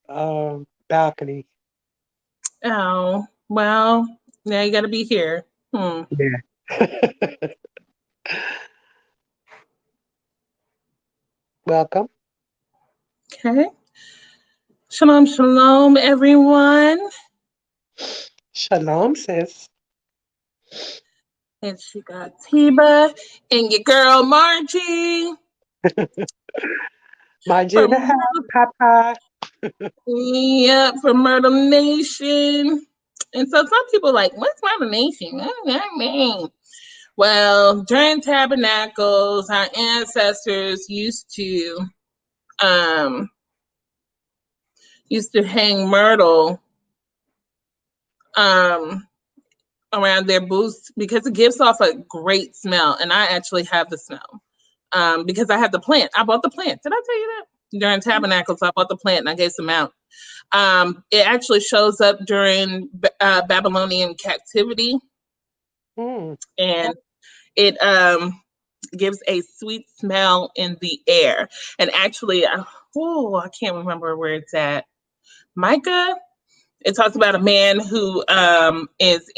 balcony. Oh, well, now you got to be here. Hmm. Yeah. Welcome. Okay. Shalom, shalom, everyone. Shalom, sis. It's your girl Tiba and your girl Margie Mind you in the from house, Papa. from Myrtle Nation. And so some people are like, what's Myrtle Nation? What does that mean? Well, during tabernacles, our ancestors um used to hang myrtle um around their booths because it gives off a great smell. And I actually have the smell. Because I had the plant. I bought the plant. Did I tell you that? During tabernacles, I bought the plant and I gave some out. It actually shows up during Babylonian captivity, Mm. and it gives a sweet smell in the air. And actually, I can't remember where it's at. Micah. It talks about a man who is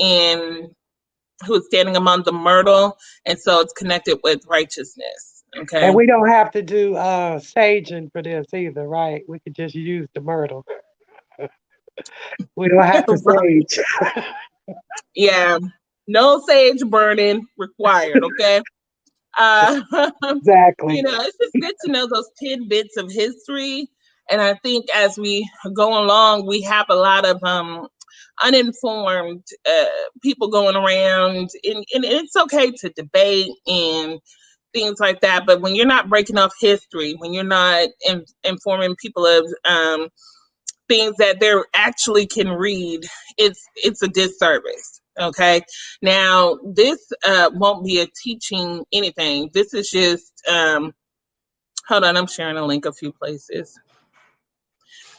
standing among the myrtle, and so it's connected with righteousness. And Okay. we don't have to do saging for this either, right? We could just use the myrtle. We don't have to sage. Yeah, no sage burning required. Okay. Uh, Exactly. it's just good to know those tidbits of history. And I think as we go along, we have a lot of uninformed people going around, and it's okay to debate and things like that. But when you're not breaking off history, when you're not informing people of things that they actually can read, it's a disservice. Okay. Now this won't be a teaching anything. This is just hold on, I'm sharing a link a few places.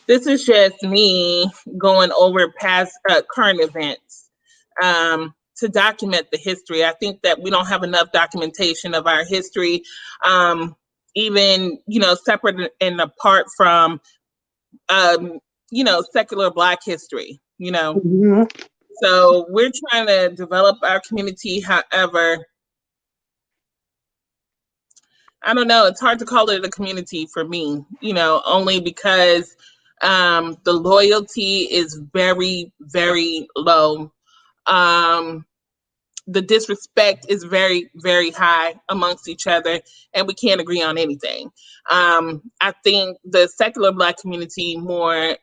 This is just me going over past current events to document the history. I think that we don't have enough documentation of our history, even separate and apart from secular Black history. Hmm. So we're trying to develop our community. However, I don't know. It's hard to call it a community for me, only because the loyalty is very, very low. Um, the disrespect is very, very high amongst each other, and we can't agree on anything. I think the secular Black community more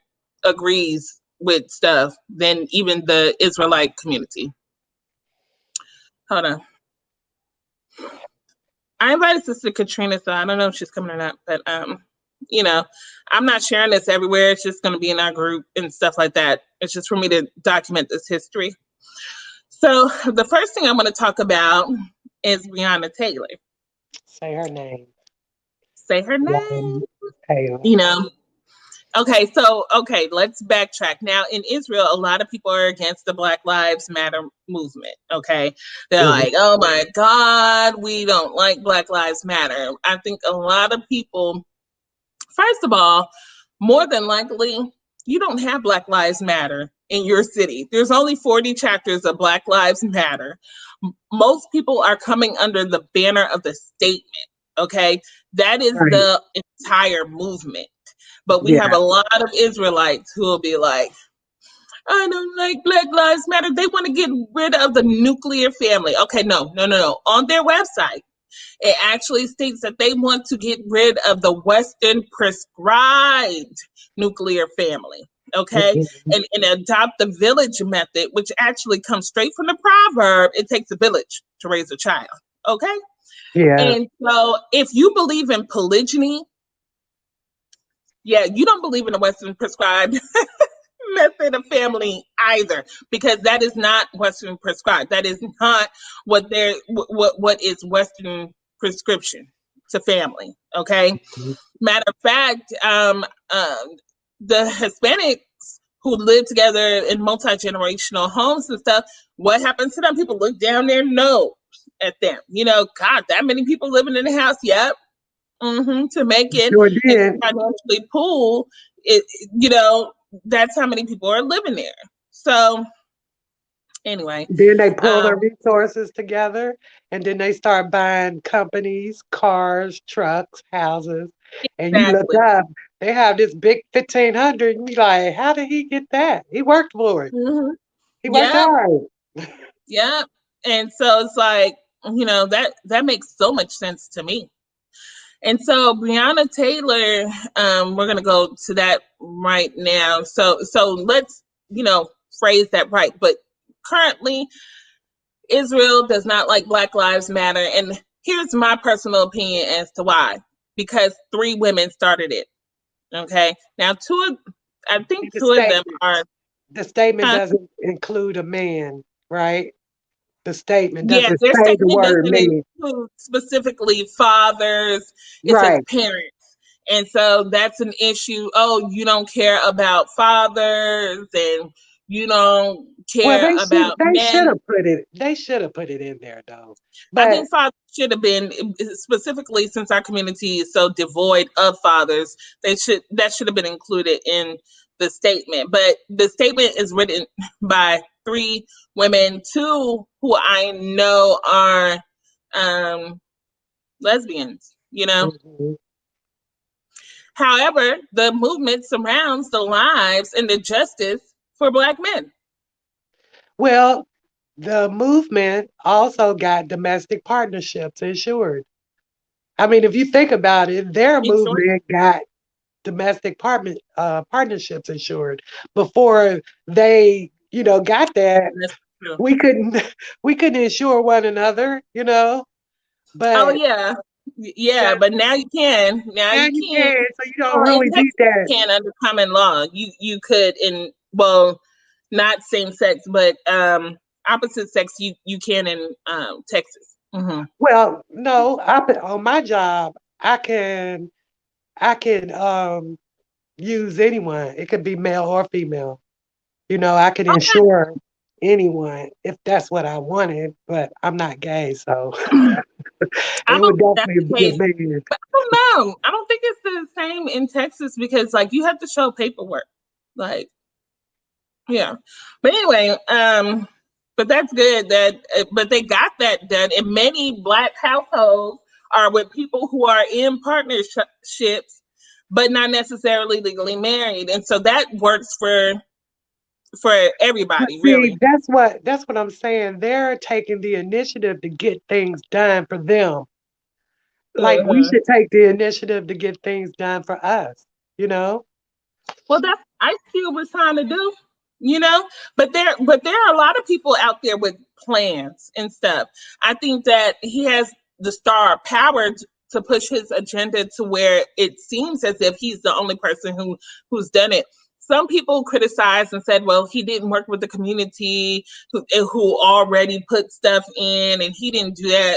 agrees with stuff than even the Israelite community. Hold on. I invited Sister Katrina, so I don't know if she's coming or not, but you know, I'm not sharing this everywhere. It's just going to be in our group and stuff like that. It's just for me to document this history. So the first thing I'm going to talk about is Breonna Taylor. Say her name. Say her name. Breonna Taylor. You know, okay, let's backtrack. Now, in Israel, a lot of people are against the Black Lives Matter movement. Okay. They're Mhm. like, oh my God, we don't like Black Lives Matter. I think a lot of people, first of all, more than likely, you don't have Black Lives Matter in your city. There's only 40 chapters of Black Lives Matter. Most people are coming under the banner of the statement. Okay. That is Right. the entire movement. But we have Yeah. a lot of Israelites who will be like, I don't like Black Lives Matter. They want to get rid of the nuclear family. Okay, no, no, no, no. On their website, it actually states that they want to get rid of the Western prescribed nuclear family. Okay, Mhm. and adopt the village method, which actually comes straight from the proverb. It takes a village to raise a child. Okay, Yeah. and so if you believe in polygyny, yeah, you don't believe in the Western prescribed method of family either, because that is not Western prescribed. That is not what is Western prescription to family. Okay. Mhm. Matter of fact, the Hispanics who live together in multi-generational homes and stuff, what happens to them? People look down their nose at them. God, that many people living in the house. Yep. To make it Sure and to did. financially pool it, you know, that's how many people are living there. So anyway, Then they pull their um, resources together and then they start buying companies, cars, trucks, houses. And you look exactly. up, they have this big 1,500 and you like, how did he get that? He worked for it. Hmm. He worked Yep, hard. yep. And so it's like, that makes so much sense to me. And so Breonna Taylor, we're gonna go to that right now. So let's, phrase that right. But currently, Israel does not like Black Lives Matter, and here's my personal opinion as to why. Because three women started it. Okay, now I think The two of them statement. are, The statement huh? doesn't include a man, right? The statement Yeah, doesn't their say the statement word doesn't man. include specifically fathers. It says Right. parents. And so that's an issue. Oh, you don't care about fathers and you don't Well, care about they should men. have put it they should have put it in there though. I But think fathers should have been, specifically since our community is so devoid of fathers, that should have been included in the statement. But the statement is written by three women, two who I know are lesbians. mhm. However, the movement surrounds the lives and the justice for Black men. Well, the movement also got domestic partnerships insured. I mean, if you think about it, their Insurance? movement got partnerships insured before they, got that. That's true. We couldn't we couldn't insure one another. Oh But yeah, yeah. but But now you can. Now now you you can. can, so you don't Well, in really need Texas, that. you can under common law. You could in, well, not same sex, but opposite sex. You can in Texas. Hmm. Well, no, on my job, I can use anyone. It could be male or female. I could insure anyone if that's what I wanted, but I'm not gay, so I it don't would think that's definitely the be a case. man. But I don't know. I don't think it's the same in Texas because like you have to show paperwork. Like, yeah. But anyway, but that's good that but they got that done, and many Black households are with people who are in partnerships but not necessarily legally married. And so that works for But everybody, see, really. that's what I'm saying. They're taking the initiative to get things done for them. Like we Hmm. should take the initiative to get things done for us, you know? Well, that's what Ice Cube was trying to do, you know. But there are a lot of people out there with plans and stuff. I think that he has the star power to push his agenda to where it seems as if he's the only person who's done it. Some people criticized and said, well, he didn't work with the community who already put stuff in, and he didn't do that.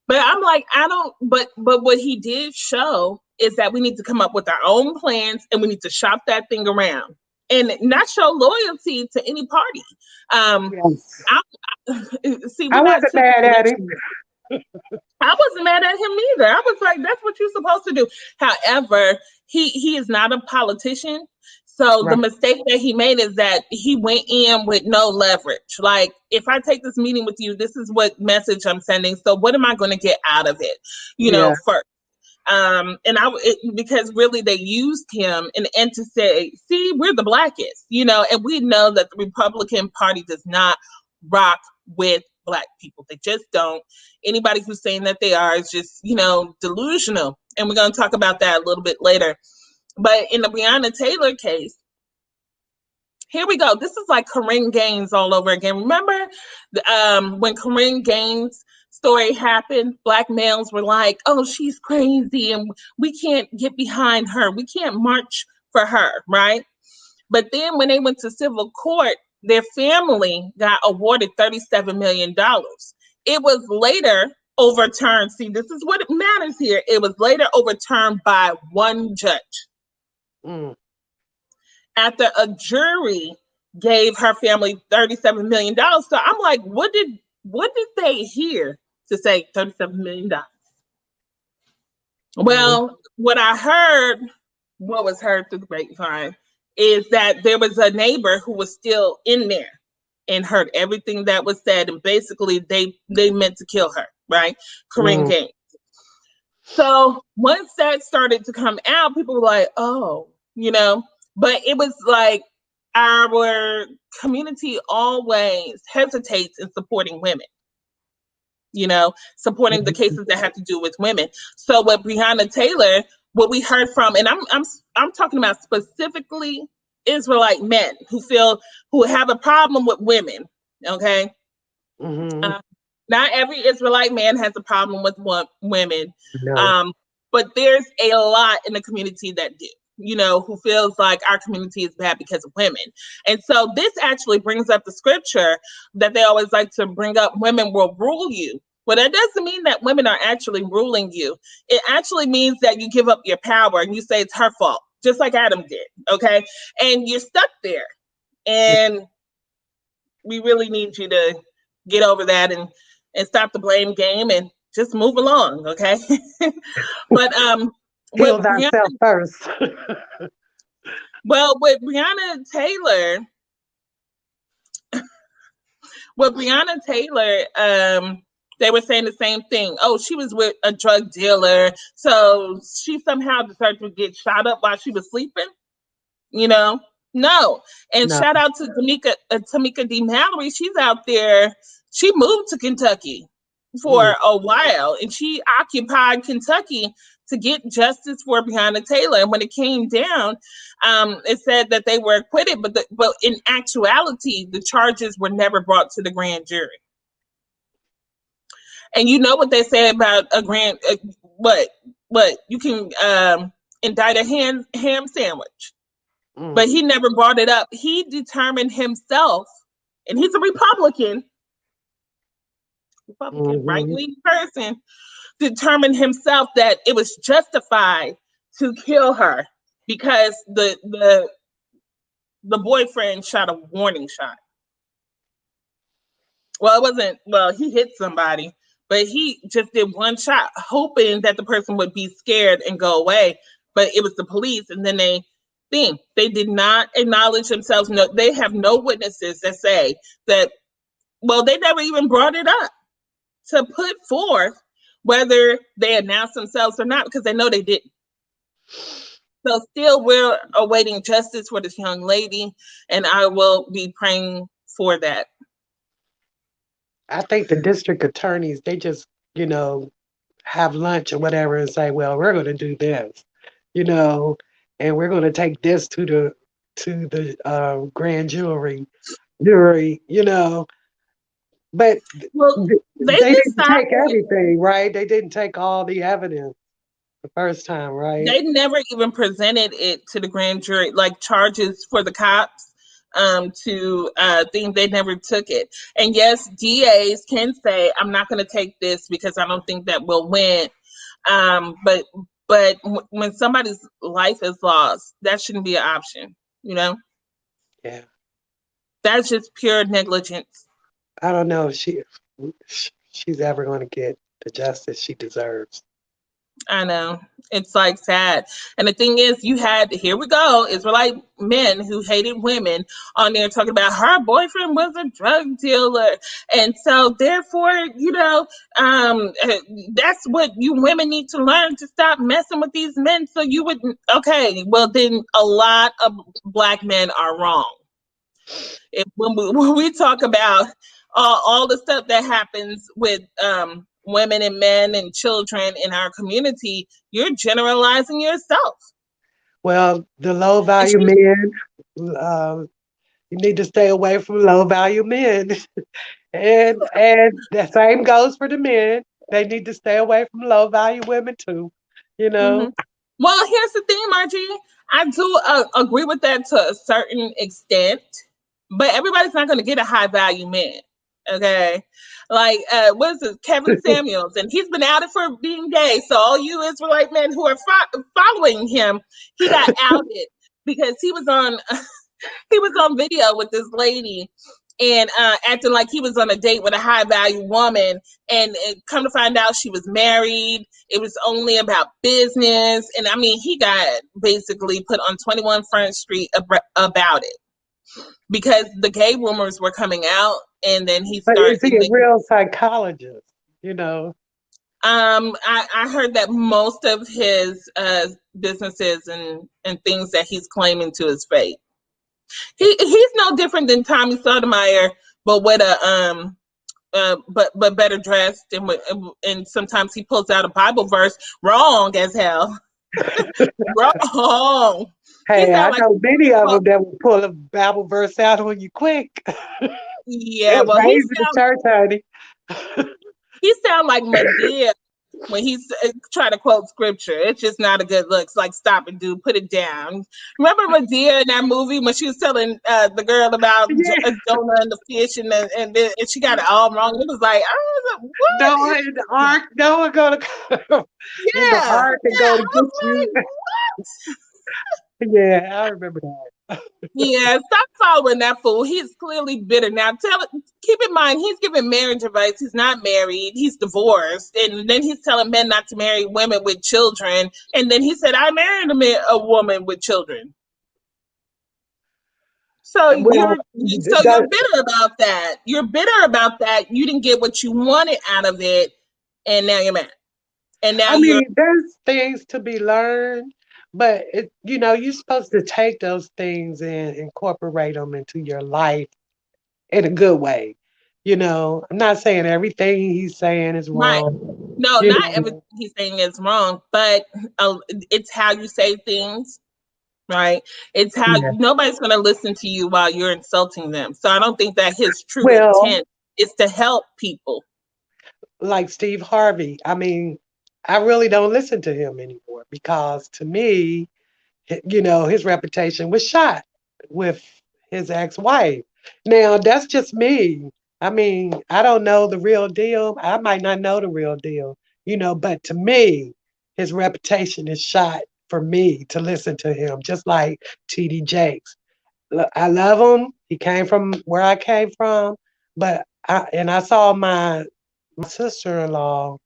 But I'm like, I don't. But what he did show is that we need to come up with our own plans and we need to shop that thing around and not show loyalty to any party. Um, Yes. see, I we're not wasn't mad at him. situational. I wasn't mad at him either. I was like, that's what you're supposed to do. However, he is not a politician. So the Right. mistake that he made is that he went in with no leverage. Like, if I take this meeting with you, this is what message I'm sending. So what am I going to get out of it? Yeah. First. Because really they used him and to say, see, we're the blackest, and we know that the Republican Party does not rock with Black people. They just don't. Anybody who's saying that they are is just, delusional. And we're going to talk about that a little bit later. But in the Breonna Taylor case, here we go. This is like Corinne Gaines all over again. Remember when Corinne Gaines' story happened, Black males were like, oh, she's crazy and we can't get behind her. We can't march for her, right? But then when they went to civil court, their family got awarded $37 million. It was later overturned. See, this is what matters here. It was later overturned by one judge Mm. after a jury gave her family $37 million. So I'm like, what did they hear to say $37 million? Well, Well, what I heard what was heard through the grapevine is that there was a neighbor who was still in there and heard everything that was said, and basically they meant to kill her, right? Corinne Mm, Gaines. So once that started to come out, people were like, oh, but it was like our community always hesitates in supporting women, supporting the mhm, cases that have to do with women. So with Breonna Taylor, what we heard from, and I'm talking about specifically Israelite men who have a problem with women. Okay, mhm. uh, not every Israelite man has a problem with women, No. um, but there's a lot in the community that do. Who feels like our community is bad because of women. And so this actually brings up the scripture that they always like to bring up: women will rule you. Well, that doesn't mean that women are actually ruling you. It actually means that you give up your power and you say it's her fault, just like Adam did. Okay. And you're stuck there. And we really need you to get over that and stop the blame game and just move along, okay? But with Heal Breonna, thyself first. with Breonna Taylor, they were saying the same thing. Oh, she was with a drug dealer, so she somehow deserved to get shot up while she was sleeping. you know no. And No. shout out to Tamika D Mallory. She's out there. She moved to Kentucky Mm, for a while, and she occupied Kentucky to get justice for Breonna Taylor. And when it came down, it said that they were acquitted, but in actuality the charges were never brought to the grand jury. And you know what they say about a grand what you can indict a ham sandwich, mm, but he never brought it up. He determined himself, and he's a Republican right mhm, wing person, determined himself that it was justified to kill her because the boyfriend shot a warning shot. Well, it wasn't. Well, he hit somebody, but he just did one shot, hoping that the person would be scared and go away. But it was the police, and then they did not acknowledge themselves. No, they have no witnesses that say that. Well, they never even brought it up to put forth whether they announced themselves or not, because they know they didn't. So still, we're awaiting justice for this young lady, and I will be praying for that. I think the district attorneys, they just, you know, have lunch or whatever and say, well, we're going to do this, you know, and we're going to take this to the grand jury, but Well, they they didn't take decided everything, right? They didn't take all the evidence the first time, right? they never even presented it to the grand jury, like charges for the cops to think. They never took it. And yes, DAs can say, I'm not going to take this because I don't think that we'll win. But when somebody's life is lost, that shouldn't be an option. You know, Yeah. that's just pure negligence. I don't know if she's ever going to get the justice she deserves. I know. It's like sad. And the thing is, you had, here we go, Israelite men who hated women on there talking about her boyfriend was a drug dealer. And so, therefore, that's what you women need to learn, to stop messing with these men. So you would, okay, well, then a lot of Black men are wrong. When we talk about all the stuff that happens with women and men and children in our community, you're generalizing yourself. Well, the low And value she, men, um, you need to stay away from low value men. And the same goes for the men. They need to stay away from low value women too, you know. mhm. Well, here's the thing, Margie. I do agree with that to a certain extent, but everybody's not going to get a high value man. Okay, like what is it, Kevin Samuels, and he's been outed for being gay. So all you Israelite men who are following him, he got outed because he was on video with this lady, and acting like he was on a date with a high value woman, and come to find out she was married. It was only about business, and I mean, he got basically put on 21 Front Street about it because the gay rumors were coming out, and then he But started. is he a real psychologist? You know, I heard that most of his businesses and things that he's claiming to is fake. He's no different than Tommy Sotomayor, but with a but better dressed, and sometimes he pulls out a Bible verse wrong as hell. Wrong. He hey, I sound like, know many of them that will pull a Bible verse out on you quick. yeah. It Well, raised in the church, honey. he sound like Medea when he's trying to quote scripture. It's just not a good look. It's like, stop it, dude, put it down. Remember Medea in that movie when she was telling the girl about Yeah, Jonah and the fish, and she got it all wrong. It was like, I was like, what Noah is? in the ark. Noah gonna come in the Yeah, ark and yeah. go to I was get you. like, Yeah, I remember that. yeah, stop following that fool. He's clearly bitter. Now, keep in mind, he's giving marriage advice. He's not married. He's divorced, and then he's telling men not to marry women with children. And then he said, "I married a woman with children." So Well, you're bitter about that. You're bitter about that. You didn't get what you wanted out of it, and now you're mad. And now I you're mean, there's things to be learned, but you're supposed to take those things and incorporate them into your life in a good way. I'm not saying everything he's saying is right. wrong. No, You not everything know, he's saying is wrong, but it's how you say things, right? It's how yeah. nobody's going to listen to you while you're insulting them. So I don't think that his true Well, intent is to help people. like Steve Harvey, I mean, I really don't listen to him anymore because to me, his reputation was shot with his ex-wife. Now, that's just me. I mean, I don't know the real deal. I might not know the real deal, but to me, his reputation is shot for me to listen to him, just like TD Jakes. I love him. He came from where I came from, but I saw my sister-in-law,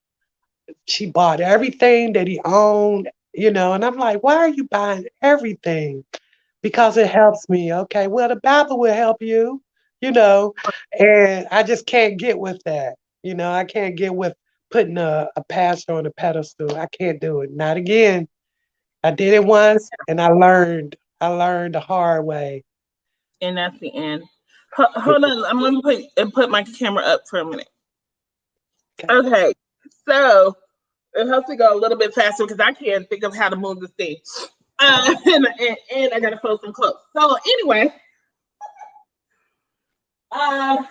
she bought everything that he owned, and I'm like, why are you buying everything? Because it helps me. Okay, well, the Bible will help you, you know, and I just can't get with that. I can't get with putting a pastor on a pedestal. I can't do it. Not again. I did it once and I learned. I learned the hard way. And that's the end. Hold on, I'm going to put my camera up for a minute. Okay. Okay, so it helps to go a little bit faster because I can't think of how to move this thing. And I got to fold some clothes. So anyway, um,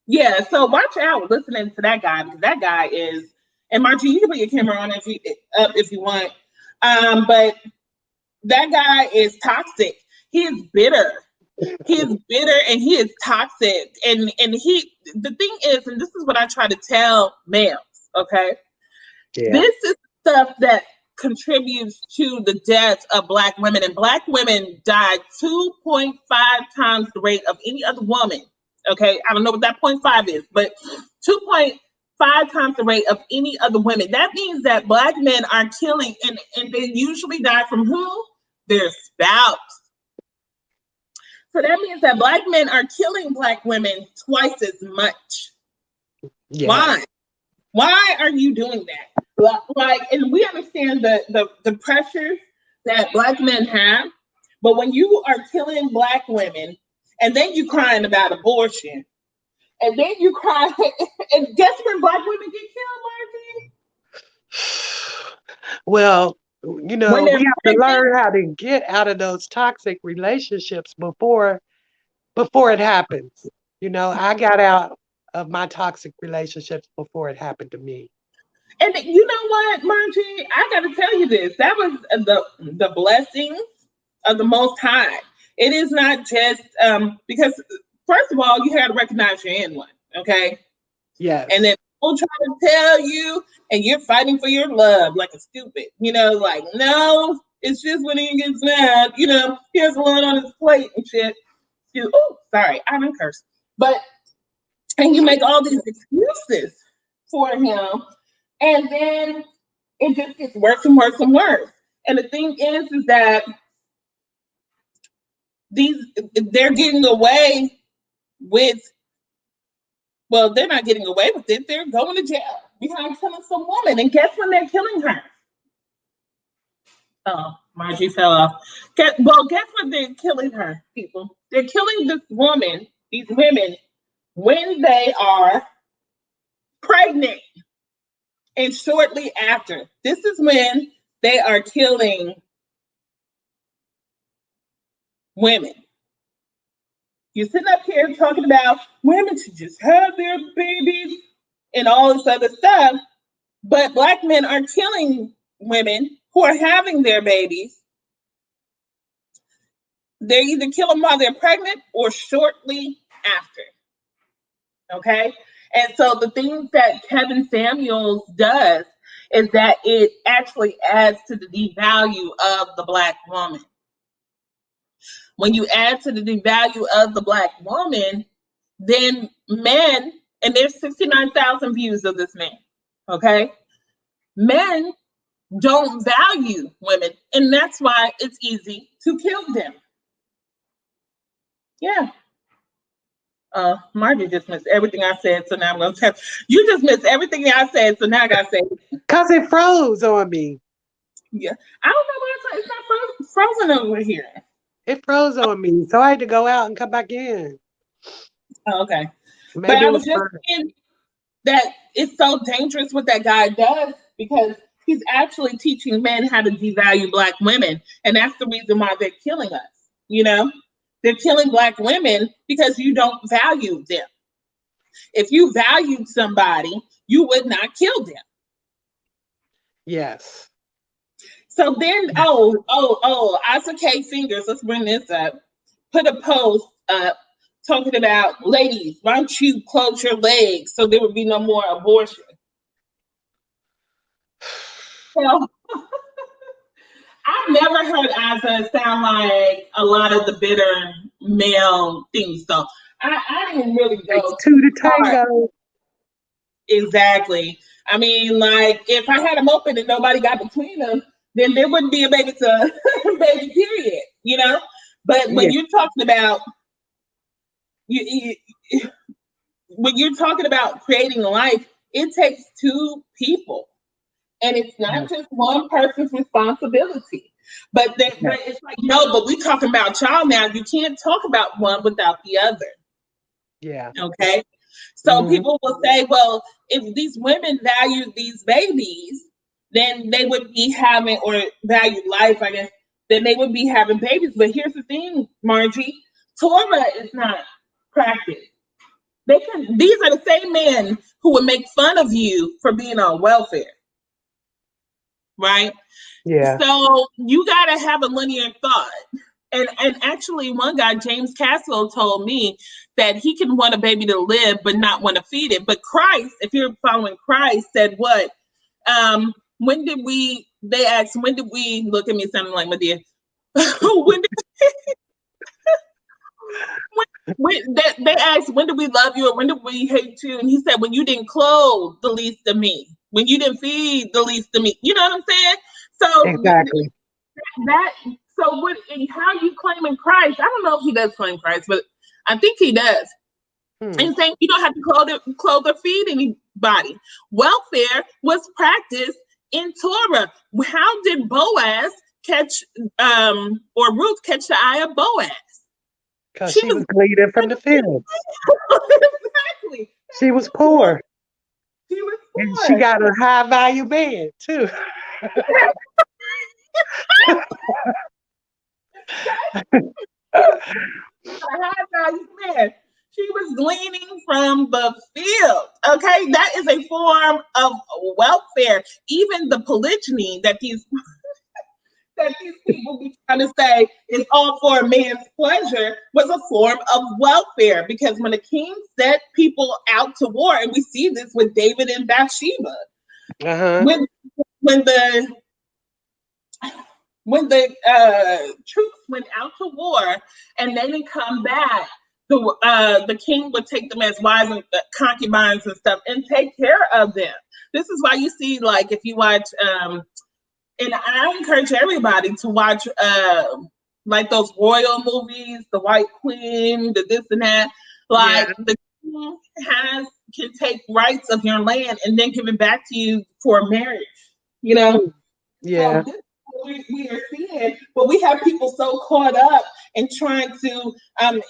yeah. So watch out listening to that guy because that guy is. And Margie, you can put your camera on if you want. But that guy is toxic. He is bitter. He is bitter and he is toxic. And the thing is, and this is what I try to tell males. Okay, Yeah. this is stuff that contributes to the deaths of Black women. And Black women die 2.5 times the rate of any other woman. Okay, I don't know what that 0.5 is, but 2.5 times the rate of any other women. That means that Black men are killing, and they usually die from who? Their spouse. So that means that Black men are killing Black women twice as much. Yes. Why? Why are you doing that? Like, and we understand the pressures that Black men have, but when you are killing Black women, and then you crying about abortion, and then you cry, and guess when Black women get killed, Margie? Well, When they're we have to pregnant. learn how to get out of those toxic relationships before it happens. I got out of my toxic relationships before it happened to me. And you know what, Margie? I got to tell you this. That was the blessings of the Most High. It is not just because, first of all, you have to recognize you're in one, okay? And Yes. then people try to tell you, and you're fighting for your love like a stupid, like, no, it's just when he gets mad, he has a lot on his plate and shit. Oh, sorry, I didn't curse. But and you make all these excuses for him, and then it just gets worse and worse and worse. And the thing is that these they're getting away with well, they're not getting away with it. They're going to jail behind killing some woman. And guess when they're killing her? Oh, Margie fell off. Guess what they're killing her, people? They're killing this woman, these women, when they are pregnant and shortly after. This is when they are killing women. You're sitting up here talking about women should just have their babies and all this other stuff, but Black men are killing women who are having their babies. They either kill them while they're pregnant or shortly after. Okay? And so the things that Kevin Samuels does is that it actually adds to the devalue of the Black woman. When you add to the devalue of the Black woman, then men, and there's 69,000 views of this man, okay? Men don't value women, and that's why it's easy to kill them. Yeah. Margie just missed everything I said, so now I'm gonna tell you. Just missed everything I said, so now I gotta say Cause it froze on me. yeah. I don't know why it's not frozen over here. It froze on me, so I had to go out and come back in. Oh, okay. But Maybe I it was was just frozen. saying that it's so dangerous what that guy does because he's actually teaching men how to devalue Black women. And that's the reason why they're killing us. You know, they're killing Black women because you don't value them. If you valued somebody, you would not kill them. Yes. So then, Asa K. Fingers, let's bring this up, put a post up talking about, ladies, why don't you close your legs so there would be no more abortion? Well, I've never heard Asa sound like a lot of the bitter male things. So I didn't really Takes go two to hard. tango. Exactly. I mean, like if I had them open and nobody got between them, then there wouldn't be a baby to baby period, you know. But Yeah. when you're talking about you, when you're talking about creating life, it takes two people. And it's Yeah. not just one person's responsibility. But it's like, no, but we're talking about y'all now. You can't talk about one without the other. Yeah. Okay. So Hmm. people will say, well, if these women value these babies, then they would be having, or value life, I guess, then they would be having babies. But here's the thing, Margie, Torah is not practiced. These are the same men who would make fun of you for being on welfare, right? Yeah. So you got to have a linear thought. And actually, one guy, James Caswell, told me that he can want a baby to live, but not want to feed it. But Christ, if you're following Christ, said what? When did we? They asked, when did we? Look at me, sounding like my dear. when did they asked, when did we love you or when did we hate you? And he said, when you didn't clothe the least of me, when you didn't feed the least of me. You know what I'm saying? So Exactly. that so what how you claiming Christ? I don't know if he does claim Christ, but I think he does. Hmm. And saying you don't have to clothe or feed anybody. Welfare was practiced in Torah. How did Boaz catch or Ruth catch the eye of Boaz? Cause She she was was gleaning from the fields. exactly. She was poor, She was and she poor. got a high value man too. A high value man. She was gleaning from the field. Okay, that is a form of welfare. Even the polygyny that these people be trying to say is all for a man's pleasure was a form of welfare because when a king set people out to war, and we see this with David and Bathsheba, Uh huh. when when the when the troops went out to war and they didn't come back, the king would take them as wives and concubines and stuff and take care of them. This is why you see, like, if you watch, and I encourage everybody to watch, like those royal movies, the White Queen, the this and that. Yeah. Like the king has can take rights of your land and then give it back to you for marriage. You know, Mm, so yeah. this is what we are seeing, but we have people so caught up in trying to,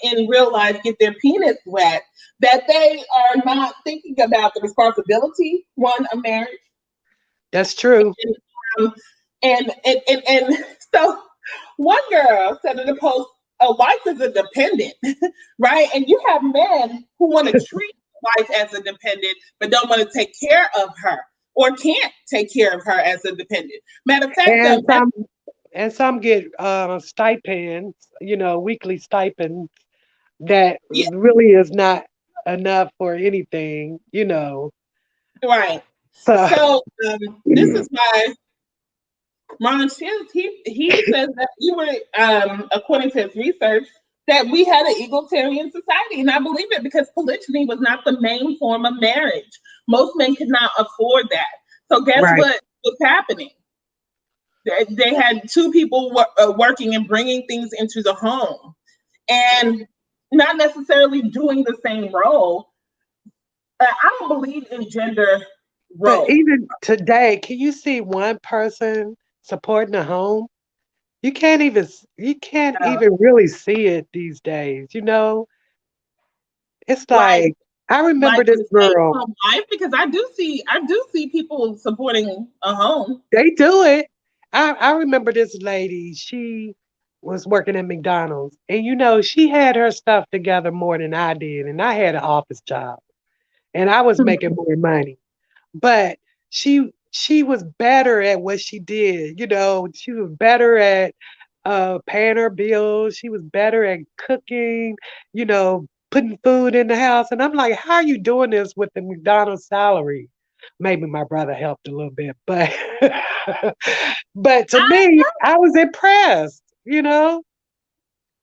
in real life, get their penis wet that they are not thinking about the responsibility, one, of marriage. That's true. And, um, and so one girl said in the post, a wife is a dependent, right? And you have men who want to treat a wife as a dependent, but don't want to take care of her or can't take care of her as a dependent. Matter of fact, And some get stipends, weekly stipends that yeah, really is not enough for anything. right. So So this is why Ron Shields, he says that we were, according to his research, that we had an egalitarian society. And I believe it because polygyny was not the main form of marriage. Most men could not afford that. So guess right. what was happening? They had two people working and bringing things into the home and not necessarily doing the same role. I don't believe in gender But roles. even today, can you see one person supporting a home? You can't even really see it these days. It's Like, like I remember like this the stay girl. home wife, because I do see people supporting a home. They do it. I remember this lady. She was working at McDonald's, and she had her stuff together more than I did, and I had an office job, and I was making more money. But she was better at what she did. She was better at paying her bills. She was better at cooking. Putting food in the house. And I'm like, how are you doing this with the McDonald's salary? Maybe my brother helped a little bit, but but to I me, I was impressed.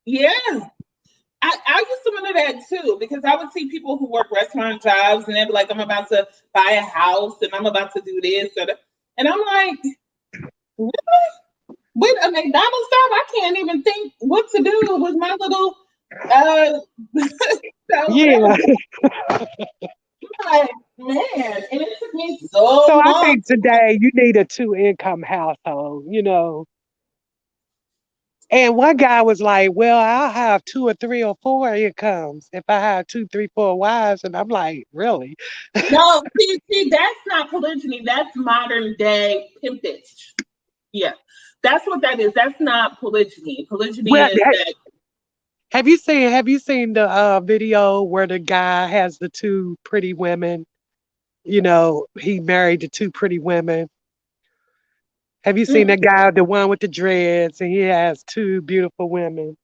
Yeah, I used to wonder that too because I would see people who work restaurant jobs and they'd be like, I'm about to buy a house and I'm about to do this and I'm like, really? With a McDonald's job, I can't even think what to do with my little uh Yeah. whatever. Like, man, and it took me So so I long. think today you need a two-income household. And one guy was like, well, I'll have two or three or four incomes if I have two, three, four wives. And I'm like, really? No, see, that's not polygyny. That's modern day pimpage. Yeah, that's what that is. That's not polygyny. Polygyny Well, is that. have you seen the video where the guy has the two pretty women? He married the two pretty women. Have you seen Mm, that guy, the one with the dreads, and he has two beautiful women?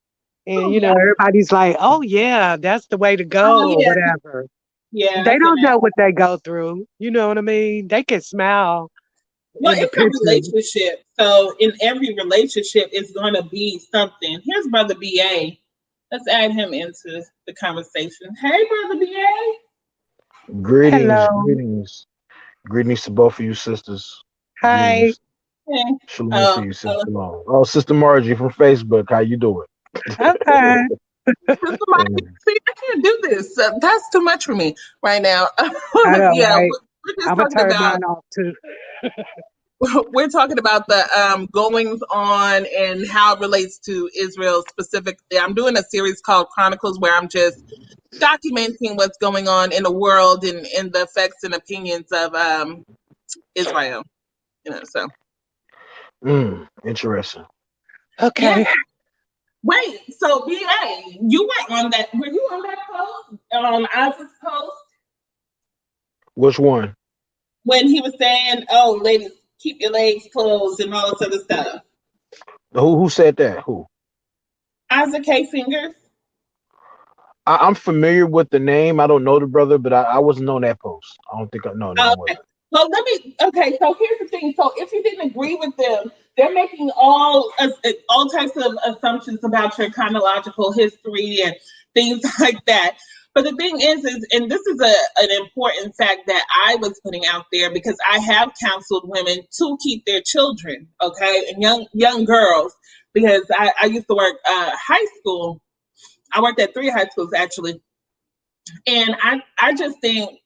And oh yeah. everybody's like, "Oh yeah, that's the way to Oh go," or yeah. whatever. Yeah, They I've been don't there. know what they go through. You know what I mean? They can smile Well, in the it's a picture. relationship. So in every relationship, it's going to be something. Here's Brother BA. Let's add him into the conversation. Hey, Brother BA. Greetings, Hello. greetings, greetings to both of you sisters. Hi. Greetings, Hey. shalom to Oh, you, sister. Shalom. Oh, Sister Margie from Facebook, how you doing? Okay. Sister Mike, Mm. see, I can't do this. That's too much for me right now. I know, Yeah, right? we're just I'm gonna talking turn about mine off too. the goings on and how it relates to Israel specifically. I'm doing a series called Chronicles where I'm just documenting what's going on in the world and the effects and opinions of Israel. So Interesting. yeah. Okay. Wait, so BA, you were on that? Were you on that post on Isaac's post Which one? when he was saying, "Oh, ladies, keep your legs closed" and all this other stuff? Who said that? Who? Isaac K. Fingers. I'm familiar with the name. I don't know the brother, but I wasn't on that post. I don't think I. No, I Okay. wasn't. Okay. So here's the thing. So if you didn't agree with them, they're making all types of assumptions about your chronological history and things like that. But the thing is, and this is an important fact that I was putting out there because I have counseled women to keep their children, okay, and young girls, because I used to work high school. I worked at three high schools actually, and I just think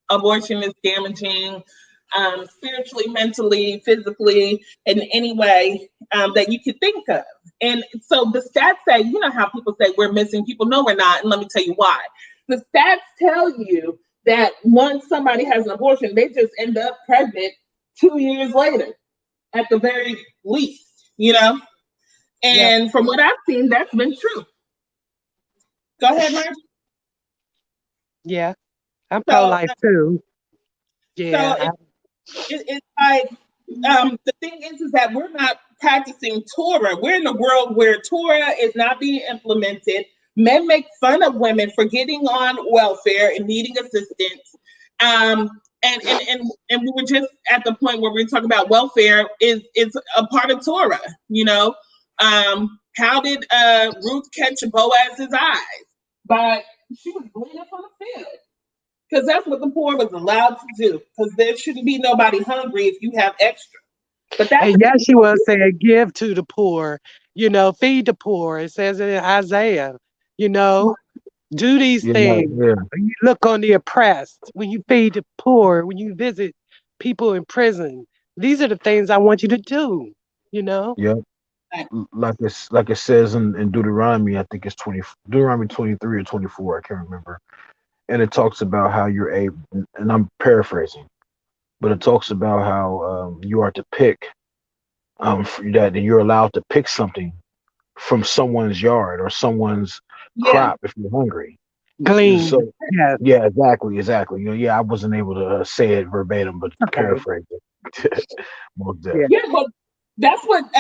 abortion is damaging, spiritually, mentally, physically, in any way that you could think of. And so the stats say, you know how people say we're missing people? No, we're not. And let me tell you why. The stats tell you that once somebody has an abortion, they just end up pregnant 2 years later, at the very least, you know? Yep. And from what I've seen, that's been true. Go ahead, Margie. Yeah. I'm pro So, life too. so Yeah. it's like the thing is that we're not practicing Torah. We're in a world where Torah is not being implemented. Men make fun of women for getting on welfare and needing assistance. And we were just at the point where we are talking about welfare is a part of Torah. You know, how did Ruth catch Boaz's eyes? By she was gleaning from the field because that's what the poor was allowed to do. Because there shouldn't be nobody hungry if you have extra. But that's And Yeshua said, give to the poor, feed the poor. It says it in Isaiah, you know, do these Yeah, things. yeah, When you look on the oppressed, when you feed the poor, when you visit people in prison, these are the things I want you to do, you know? yeah. Like it says in Deuteronomy, I think it's 20, Deuteronomy 23 or 24, I can't remember. And it talks about how you're able, and I'm paraphrasing, but it talks about how you are to pick, that you're allowed to pick something from someone's yard or someone's yeah. crop if you're hungry. Glean. So Yes. yeah, exactly. Yeah, I wasn't able to say it verbatim, but Okay. paraphrase it. Most Yeah. definitely. Yeah, but that's what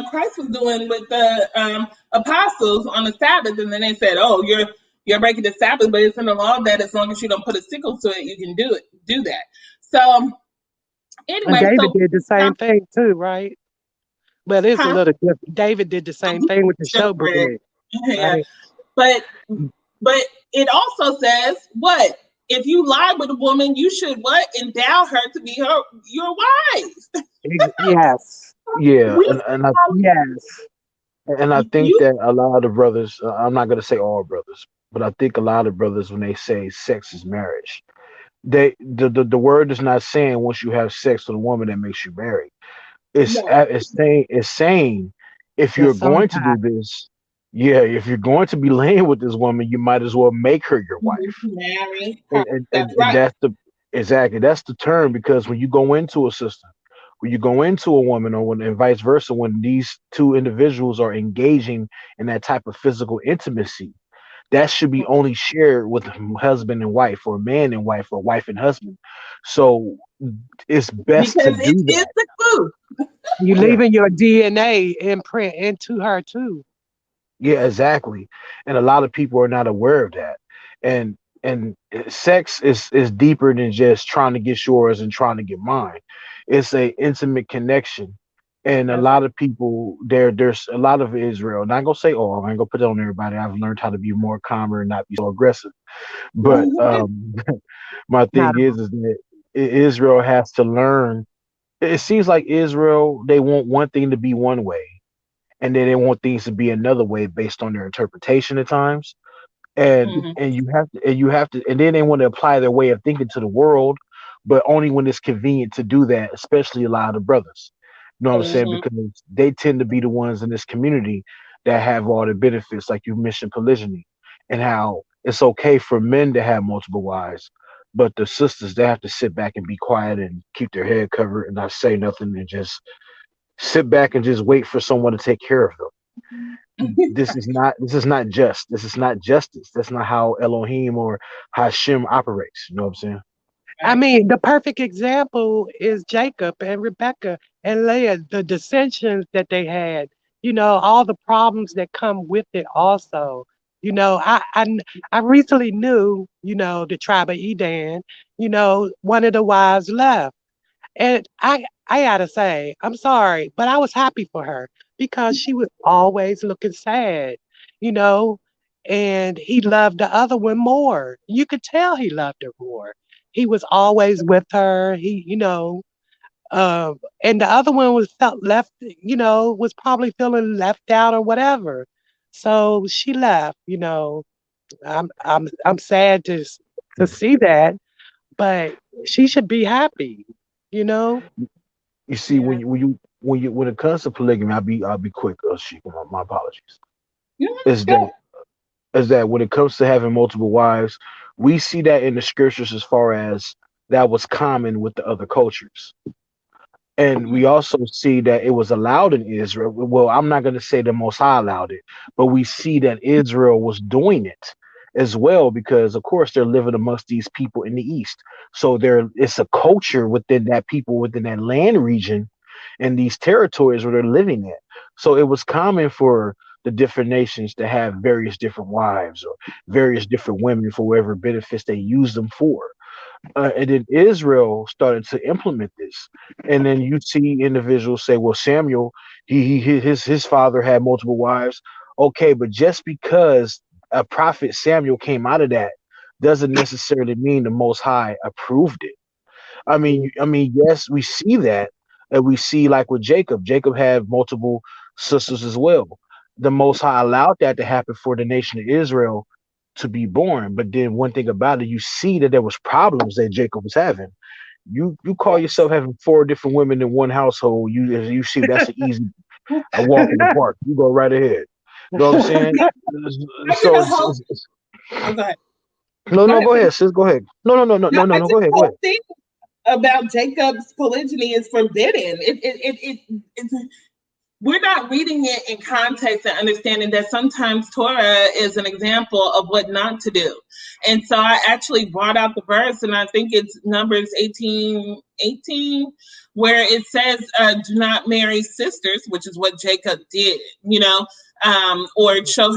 Christ was doing with the apostles on the Sabbath, and then they said, "Oh, you're breaking the Sabbath, but it's in the law that as long as you don't put a sickle to it, you can do that." So And anyway, David so did the now, same thing too, right? But it's a huh? little different. David did the same thing with the Showbread. showbread, Yeah, right? but but it also says what? If you lie with a woman, you should what? Endow her to be your wife. Yes. Yeah, We Yes. and I think you that a lot of brothers, I'm not gonna say all brothers, but I think a lot of brothers when they say sex is marriage, the word is not saying once you have sex with a woman that makes you married. no It's saying if you're Just going to sometimes. do this, yeah, if you're going to be laying with this woman, you might as well make her your wife. marry her. And Right. that's the exactly that's the term, because when you go into a system, when you go into a woman, or when and vice versa, when these two individuals are engaging in that type of physical intimacy, that should be only shared with husband and wife, or man and wife, or wife and husband. So it's best to Because it do is that. the clue. You Yeah. leaving your DNA imprint into her too. Yeah, exactly. And a lot of people are not aware of that. And sex is deeper than just trying to get yours and trying to get mine. It's a intimate connection. And a That's right. lot of people there's a lot of Israel. Not gonna say all, I ain't gonna put it on everybody. I've learned how to be more calmer and not be so aggressive. But my Not thing is that Israel has to learn. It seems like Israel, they want one thing to be one way, and then they want things to be another way based on their interpretation at times. and Mhm. and you have to and then they want to apply their way of thinking to the world, but only when it's convenient to do that, especially a lot of the brothers, you know what I'm saying, Mhm. because they tend to be the ones in this community that have all the benefits, like you mentioned polygyny, and how it's okay for men to have multiple wives, but the sisters, they have to sit back and be quiet and keep their head covered and not say nothing, and just sit back and just wait for someone to take care of them. This is not just, this is not justice. That's not how Elohim or Hashem operates. You know what I'm saying? I Right. mean, the perfect example is Jacob and Rebecca and Leah, the dissensions that they had, all the problems that come with it also. I recently knew, the tribe of Edan, one of the wives left. And I gotta say, I'm sorry, but I was happy for her because she was always looking sad, you know, and he loved the other one more. You could tell he loved her more. He was always with her. And the other one was felt left, was probably feeling left out or whatever. So she left, I'm sad to see that, but she should be happy, you know? You see, Yeah. when it comes to polygamy, I'll be quick. Sheik, my apologies. You know, Is that go. is that when it comes to having multiple wives, we see that in the scriptures as far as that was common with the other cultures. And we also see that it was allowed in Israel. Well, I'm not going to say the Most High allowed it, but we see that Israel was doing it as well because, of course, they're living amongst these people in the East. So it's a culture within that people within that land region and these territories where they're living in. So it was common for the different nations to have various different wives or various different women for whatever benefits they use them for. And then Israel started to implement this, and then you see individuals say, "Well, Samuel, his father had multiple wives." Okay, but just because a prophet Samuel came out of that doesn't necessarily mean the Most High approved it. Yes, we see that, and we see like with Jacob. Jacob had multiple sisters as well. The Most High allowed that to happen for the nation of Israel to be born. But then one thing about it, you see that there was problems that Jacob was having. You call yourself having four different women in one household. You see that's an easy a walk in the park. You go right ahead. You know what I'm saying? I did So a whole. Oh, go ahead. no, Go no, ahead. go ahead, sis. Go ahead. No, no, no, no, No, no, no, I no. did Go a ahead. Go whole ahead. thing about Jacob's polygyny is forbidden. It's, we're not reading it in context and understanding that sometimes Torah is an example of what not to do. And so I actually brought out the verse, and I think it's Numbers 18:18, where it says, do not marry sisters, which is what Jacob did, or show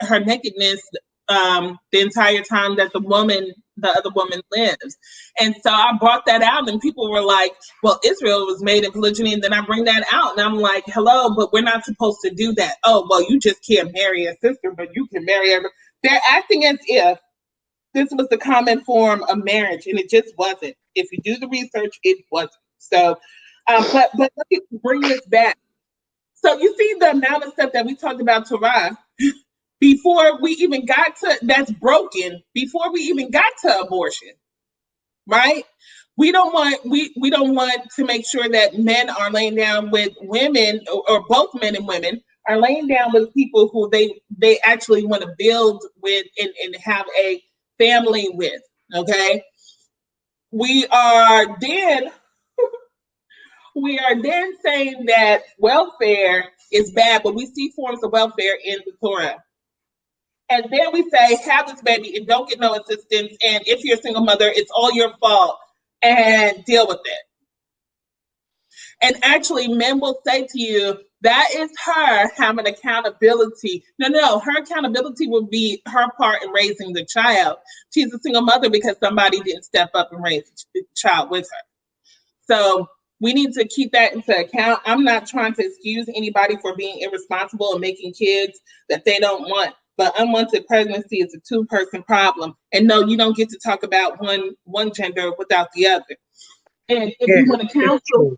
her nakedness the entire time that the other woman lives. And so I brought that out, and people were like, well, Israel was made in polygyny, and then I bring that out, and I'm like, hello, but we're not supposed to do that. Oh, well, you just can't marry a sister, but you can marry every. They're acting as if this was the common form of marriage, and it just wasn't. If you do the research, it wasn't. So, but let me bring this back. So you see the amount of stuff that we talked about Torah before we even got to that's broken before we even got to abortion, right? We don't want to make sure that men are laying down with women, or both men and women are laying down with people who they actually want to build with and have a family with. Okay, we are then we are then saying that welfare is bad, but we see forms of welfare in the Torah. And then we say, have this baby and don't get no assistance. And if you're a single mother, it's all your fault and deal with it. And actually, men will say to you, that is her having accountability. No, her accountability will be her part in raising the child. She's a single mother because somebody didn't step up and raise the child with her. So we need to keep that into account. I'm not trying to excuse anybody for being irresponsible and making kids that they don't want. But unwanted pregnancy is a two-person problem. And no, you don't get to talk about one gender without the other. And Yeah, it's true.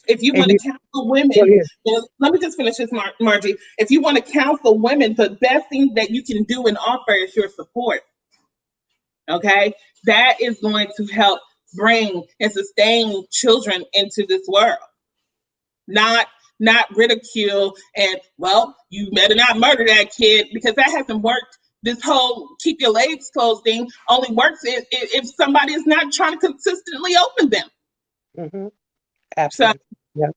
if you And want to counsel go women, ahead. let me just finish this, Margie. If you want to counsel women, the best thing that you can do and offer is your support. Okay, that is going to help bring and sustain children into this world, not ridicule and, well, you better not murder that kid, because that hasn't worked. This whole keep your legs closed thing only works if somebody is not trying to consistently open them. Hmm. So Absolutely. Yeah.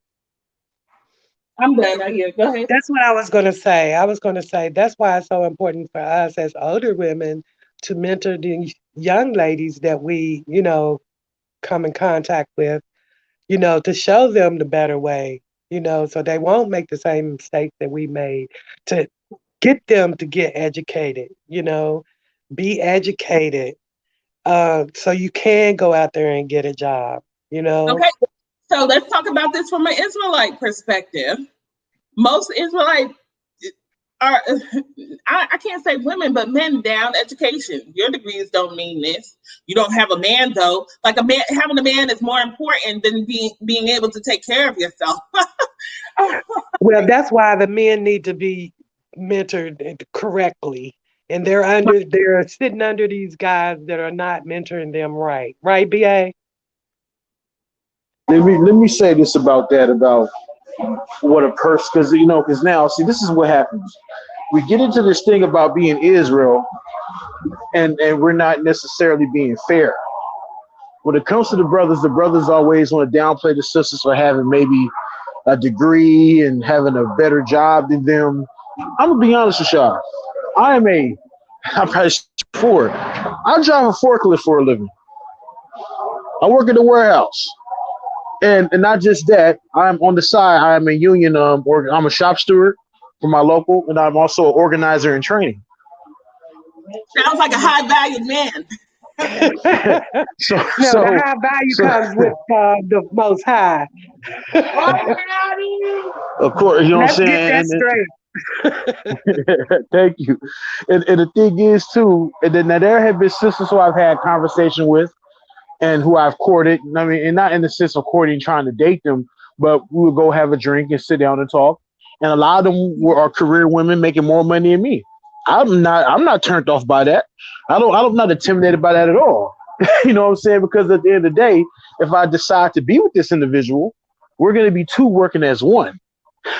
I'm done right here. Go ahead. That's what I was going to say. I was going to say that's why it's so important for us as older women to mentor these young ladies that we, come in contact with, to show them the better way, so they won't make the same mistakes that we made, to get them to get educated, be educated, so you can go out there and get a job, you know. Okay. So let's talk about this from an Israelite perspective. Most Israelite are, I can't say women, but men down education. Your degrees don't mean this. You don't have a man though. Like a man, having a man is more important than being able to take care of yourself. Well, that's why the men need to be mentored correctly. And they're sitting under these guys that are not mentoring them right. Right, BA? Let me say this about that, about what a person, because now, see, this is what happens. We get into this thing about being Israel, and we're not necessarily being fair. When it comes to the brothers always want to downplay the sisters for having maybe a degree and having a better job than them. I'm gonna be honest with y'all. I am a I'm probably before. I drive a forklift for a living. I work in the warehouse. And not just that, I'm on the side. I'm a union or I'm a shop steward for my local, and I'm also an organizer in training. Sounds like a high valued man. so No, the so high value so comes with the most high. of course, you know what I'm Let's get saying. that And straight. thank you. And the thing is too, and then now there have been sisters who I've had conversation with and who I've courted. I mean, and not in the sense of courting, trying to date them, but we would go have a drink and sit down and talk. And a lot of them are career women making more money than me. I'm not turned off by that. I'm not intimidated by that at all. You know what I'm saying? Because at the end of the day, if I decide to be with this individual, we're going to be two working as one.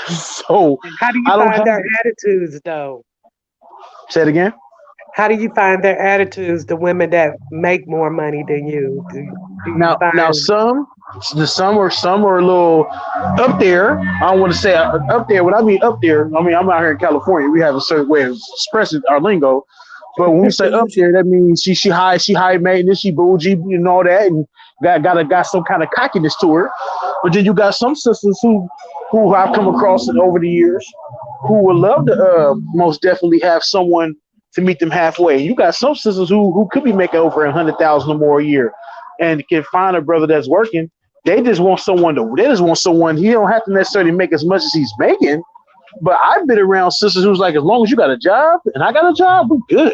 So How do you I don't find have their attitudes, though? say it again. How do you find their attitudes, the women that make more money than you? Do you Now find some are a little up there. I don't want to say up there. When I mean up there, I mean I'm out here in California. We have a certain way of expressing our lingo. But when we say up there, that means she high maintenance, she bougie, and all that, and got some kind of cockiness to her. But then you got some sisters who I've come across over the years who would love to most definitely have someone to meet them halfway. You got some sisters who could be making over 100,000 or more a year, and can find a brother that's working. They just want someone. He don't have to necessarily make as much as he's making. But I've been around sisters who's like, as long as you got a job and I got a job, we good.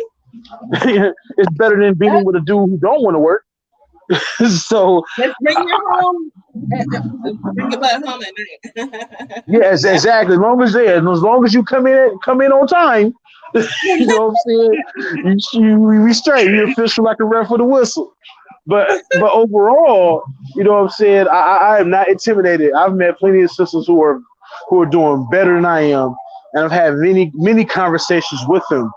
It's better than being with a dude who don't want to work. So Let's bring you home. Bring your butt home at night. yes, exactly. As long as you come in on time, you know what I'm saying. We straight. You official like a ref with a whistle. But overall, you know what I'm saying. I am not intimidated. I've met plenty of sisters who are doing better than I am, and I've had many conversations with them,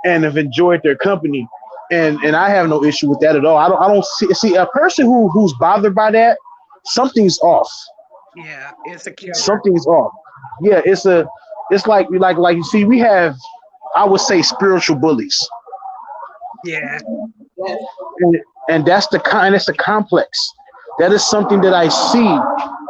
and have enjoyed their company, and I have no issue with that at all. I don't see a person who's bothered by that. Something's off. yeah, insecure. Something's off. Yeah, it's like you see, we have, I would say, spiritual bullies, Yeah, Yes. and, and that's the complex. That is something that I see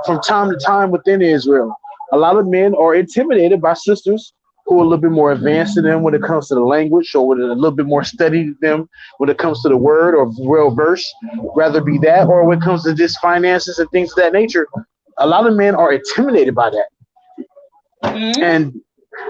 from time to time within Israel. A lot of men are intimidated by sisters who are a little bit more advanced than them when it comes to the language, or with a little bit more study than them when it comes to the word or well versed, rather be that, or when it comes to just finances and things of that nature. A lot of men are intimidated by that. Mm-hmm.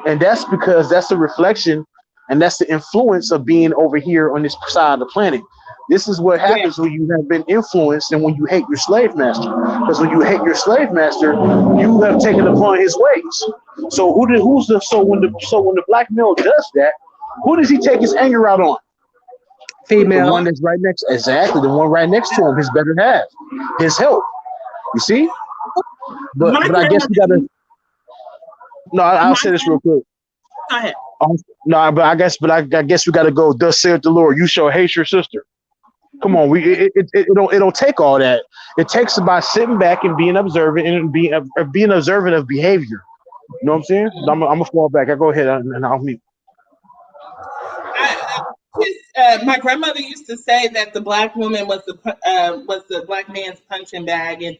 And that's because that's a reflection, and that's the influence of being over here on this side of the planet. This is what Yeah. happens when you have been influenced and when you hate your slave master. Because when you hate your slave master, you have taken upon his ways. So when the black male does that, who does he take his anger out on? The female. one that's right next, exactly, the one right next to him, his better half, his help. You see? But My I guess grandmother we gotta. No, I'll my say this grand real quick. go ahead. No, I guess we got to go. Thus saith the Lord, you shall hate your sister. Come on, it don't take all that. It takes about sitting back and being observant and being observant of behavior. You know what I'm saying? I'm gonna fall back. I go ahead and I'll mute. My grandmother used to say that the black woman was the black man's punching bag, and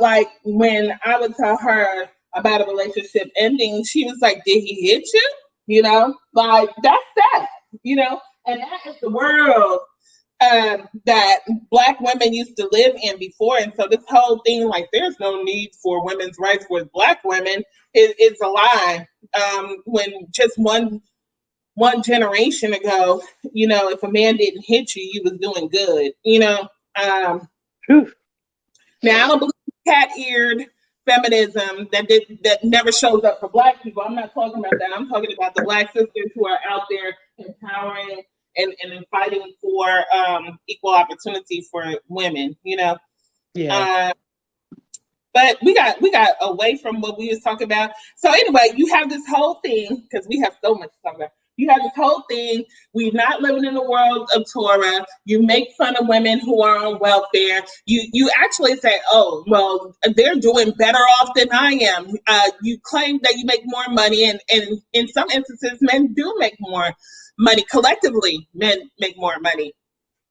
like when I would tell her about a relationship ending, she was like, "Did he hit you?" Like that's that. And that is the world. that Black women used to live in before. And so this whole thing, like there's no need for women's rights for Black women, is a lie. When just one generation ago, if a man didn't hit you, you was doing good. Um, Now I don't believe cat-eared feminism that never shows up for Black people. I'm not talking about that. I'm talking about the Black sisters who are out there empowering and fighting for equal opportunity for women. Yeah. Uh, but we got away from what we was talking about. So anyway, you have this whole thing because we have so much to talk about. You have this whole thing. We're not living in the world of Torah. You make fun of women who are on welfare. You actually say, oh, well, they're doing better off than I am. You claim that you make more money, and in some instances, men do make more money. Collectively, men make more money.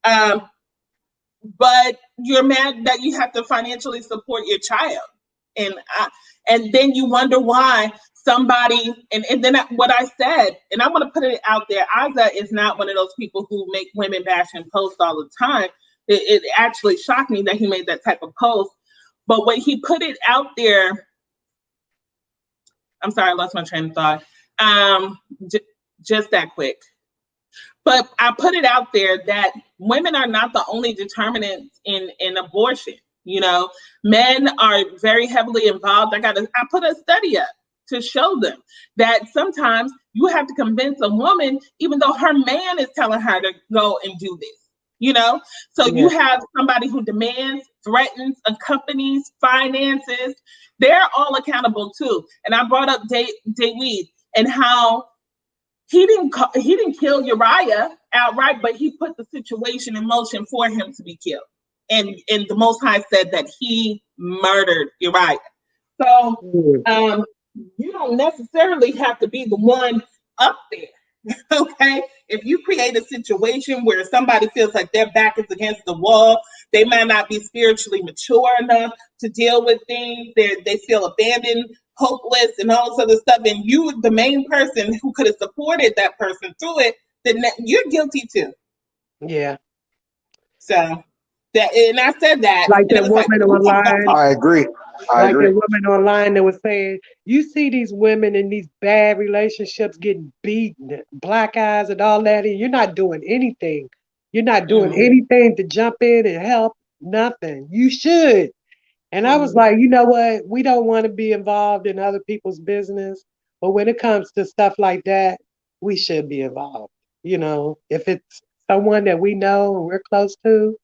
Um, but you're mad that you have to financially support your child, and and then you wonder why somebody and then what I said, and I'm going to put it out there. Isa is not one of those people who make women bashing posts all the time. It actually shocked me that he made that type of post, but when he put it out there, I'm sorry, I lost my train of thought. Just that quick. But I put it out there that women are not the only determinants in abortion. Men are very heavily involved. I put a study up to show them that sometimes you have to convince a woman, even though her man is telling her to go and do this. So you Yeah. have somebody who demands, threatens, accompanies, finances. They're all accountable too. And I brought up David and how he didn't kill Uriah outright, but he put the situation in motion for him to be killed. And the Most High said that he murdered Uriah. So Mm. you don't necessarily have to be the one up there. Okay, if you create a situation where somebody feels like their back is against the wall, they might not be spiritually mature enough to deal with things, they feel abandoned, hopeless, and all this other stuff, and you the main person who could have supported that person through it, then you're guilty too. Yeah. So that, and I said that, Like and it that was like, woman well, who gonna online, talk? I agree. I like that agree. woman online that was saying, you see these women in these bad relationships getting beaten, black eyes and all that, and you're not doing anything. You're not doing Mm, anything to jump in and help. Nothing. You should. And I was mm. like, you know what? We don't want to be involved in other people's business. But when it comes to stuff like that, we should be involved. If it's someone that we know and we're close to,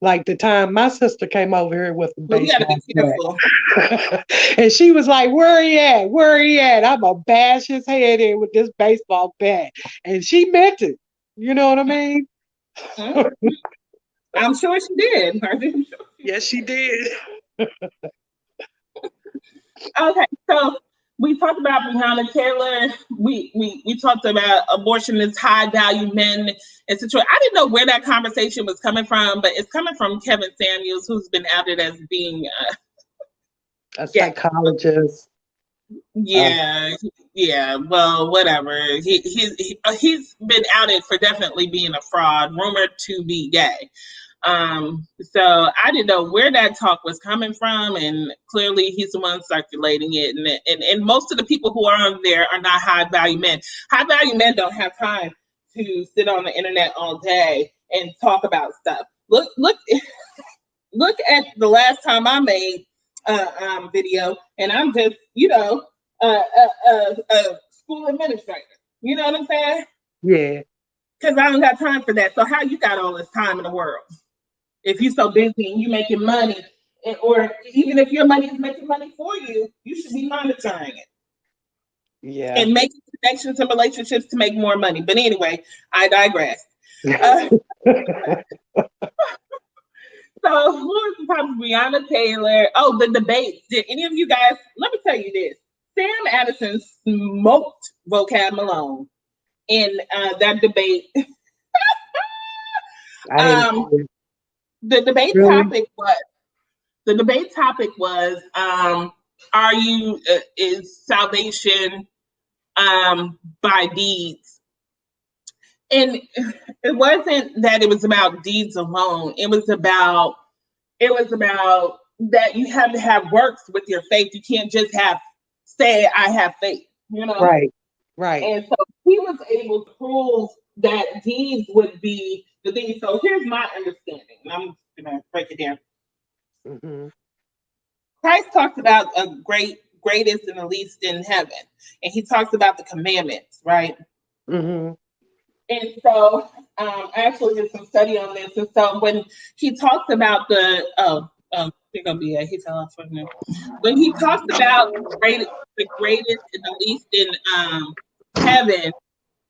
like the time my sister came over here with a But we got to be baseball careful. bat. And she was like, where he at? Where he at? I'm going to bash his head in with this baseball bat. And she meant it. You know what I mean? Mm, I'm sure she did. Yes, she did. Okay, so we talked about Breonna Taylor. We talked about abortion is high value men, etc. I didn't know where that conversation was coming from, but it's coming from Kevin Samuels, who's been outed as being A gay. psychologist. Um, Yeah, yeah. Well, whatever. He's been outed for definitely being a fraud, rumored to be gay. So I didn't know where that talk was coming from, and clearly he's the one circulating it. And most of the people who are on there are not high value men. High value men don't have time to sit on the internet all day and talk about stuff. Look at the last time I made a video, and I'm just a school administrator. You know what I'm saying? yeah. Because I don't got time for that. So how you got all this time in the world? If you're so busy and you making money, or even if your money is making money for you, you should be monitoring it Yeah. and making connections and relationships to make more money. But anyway, I digress. Uh, so who was the top? Breonna Taylor. Oh, the debate. Did any of you guys? Let me tell you this. Sam Addison smoked Vocab Malone in that debate. I didn't Um, see it. the debate Really? topic was are you is salvation by deeds? And it wasn't that it was about deeds alone. It was about that you have to have works with your faith. You can't just have say I have faith, you know. Right. Right. And so he was able to prove that deeds would be the thing. So here's my understanding, and I'm gonna break it down. Mhm. Christ talks about a greatest and the least in heaven, and he talks about the commandments, right? Mhm. And so I actually did some study on this. And so when he talks about they're gonna be he fell off for me. When he talks about the greatest and the least in heaven,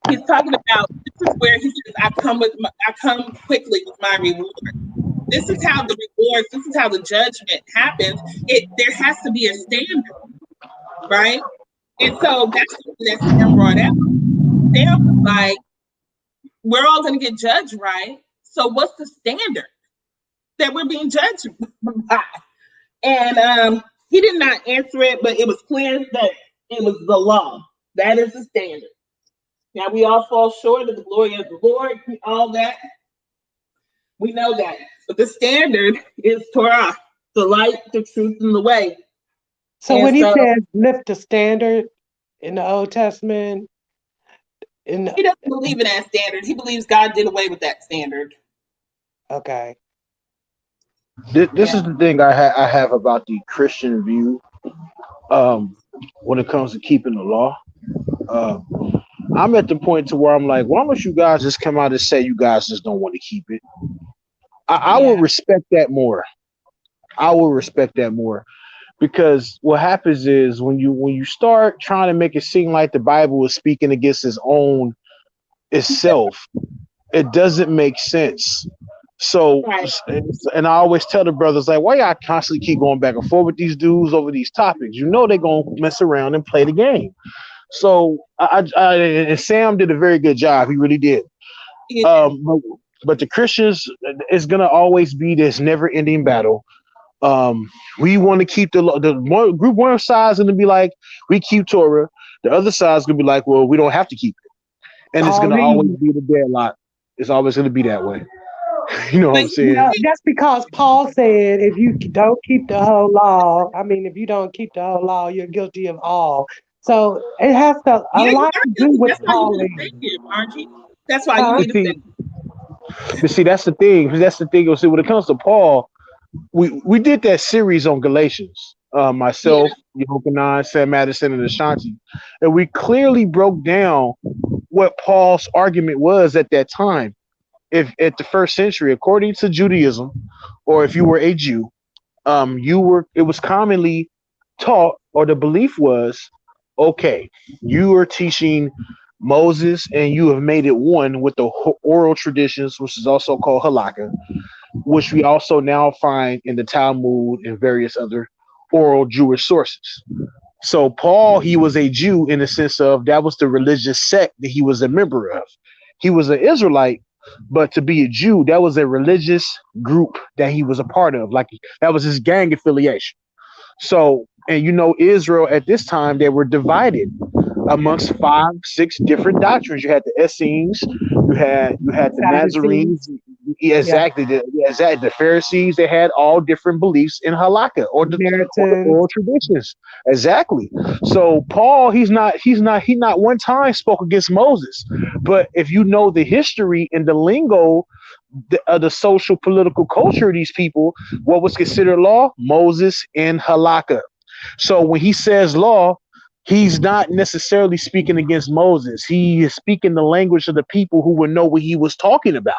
he's talking about this is where he says, I come quickly with my reward. This is how the rewards, this is how the judgment happens. There has to be a standard, right? And so that's something that Sam brought out. Sam was like, we're all going to get judged, right? So what's the standard that we're being judged by? And he did not answer it, but it was clear that it was the law. That is the standard. Now we all fall short of the glory of the Lord, all that. We know that. But the standard is Torah, the light, the truth, and the way. So And when he so says lift the standard in the Old Testament, in he doesn't believe in that standard. He believes God did away with that standard. okay. This Yeah. is the thing I have about the Christian view um, when it comes to keeping the law. I'm at the point to where I'm like, why don't you guys just come out and say you guys just don't want to keep it? I will Yeah. respect that more. I will respect that more because what happens is when you start trying to make it seem like the Bible is speaking against its own itself, it doesn't make sense. So, Right. and I always tell the brothers like, why y'all constantly keep going back and forth with these dudes over these topics? You know they're gonna mess around and play the game. So, and Sam did a very good job. He really did. Yeah. But the Christians is gonna always be this never-ending battle. We want to keep the one group one side is gonna be like we keep Torah. The other side is gonna be like, well, we don't have to keep it, and it's gonna always Pauline. be the deadlock. It's always gonna be that way. You know what But I'm saying? Well, that's because Paul said if you don't keep the whole law, I mean, if you don't keep the whole law, you're guilty of all. So it has a yeah, you lot are to do guilty. with That's why you need to Pauline. stay here, aren't you? That's why you Huh? need But to stay. see, that's the thing. That's the thing. See, when it comes to Paul, we did that series on Galatians. Yeah. Myself, Yohanan, Sam Madison, and Ashanti, and we clearly broke down what Paul's argument was at that time. If at the first century, according to Judaism, or if you were a Jew, you were. It was commonly taught, or the belief was, okay, you are teaching Moses, and you have made it one with the oral traditions, which is also called halakha, which we also now find in the Talmud and various other oral Jewish sources. So Paul, he was a Jew in the sense of that was the religious sect that he was a member of. He was an Israelite, but to be a Jew, that was a religious group that he was a part of. Like that was his gang affiliation. So, and Israel at this time, they were divided amongst 5, 6 different doctrines. You had the Essenes, you had the Sadducees. Nazarenes, yeah, Yeah. exactly. The Pharisees. They had all different beliefs in halakha or the Samaritans. oral traditions. Exactly. So Paul, he not one time spoke against Moses. But if you know the history and the lingo, the social political culture of these people, what was considered law? Moses and halakha. So when he says law, he's not necessarily speaking against Moses. He is speaking the language of the people who would know what he was talking about.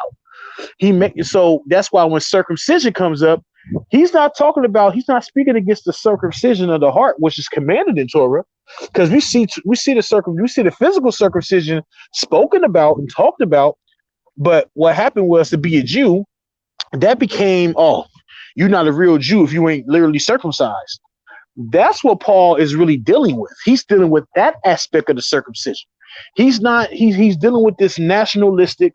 So that's why when circumcision comes up, he's not speaking against the circumcision of the heart, which is commanded in Torah, because we see the physical circumcision spoken about and talked about. But what happened was to be a Jew, that became, oh, you're not a real Jew if you ain't literally circumcised. That's what Paul is really dealing with. He's dealing with that aspect of the circumcision. He's dealing with this nationalistic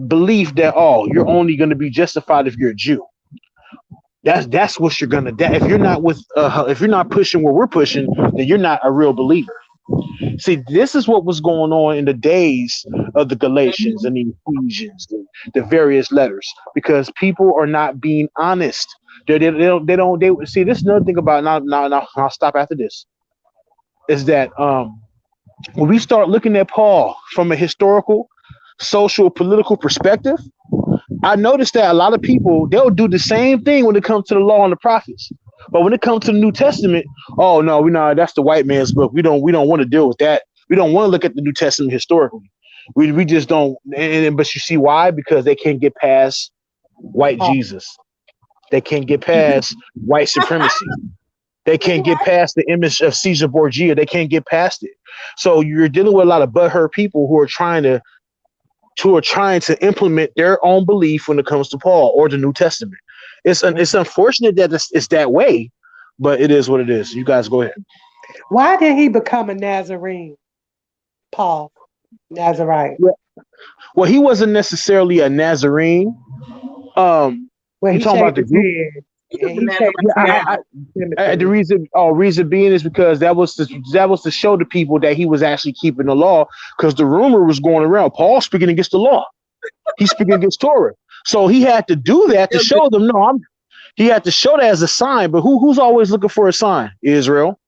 belief that, oh, you're only going to be justified if you're a Jew. That's what you're gonna. If you're not pushing where we're pushing, then you're not a real believer. See, this is what was going on in the days of the Galatians and the Ephesians and the various letters, because people are not being honest. They see. This is another thing about now. I'll stop after this. Is that when we start looking at Paul from a historical, social, political perspective, I noticed that a lot of people they'll do the same thing when it comes to the law and the prophets. But when it comes to the New Testament, oh no, we know that's the white man's book. We don't want to deal with that. We don't want to look at the New Testament historically. We just don't. But you see why? Because they can't get past white Oh, Jesus. They can't get past white supremacy. They can't get What? past the image of Caesar Borgia. They can't get past it. So you're dealing with a lot of butthurt people who are trying to implement their own belief when it comes to Paul or the New Testament. It's unfortunate that it's that way, but it is what it is. You guys go ahead. why did he become a Nazarene? Paul, Nazarite. Yeah. Well, he wasn't necessarily a Nazarene. Well, You he talking about shaved the his group? head He took and the he shaved his Yeah, Nazarite head vow. the Timothy. reason being is because that was to show the people that he was actually keeping the law. Because the rumor was going around, Paul speaking against the law. He's speaking against Torah. So he had to do that to Still do. show them. No, he had to show that as a sign. But who's always looking for a sign? Israel.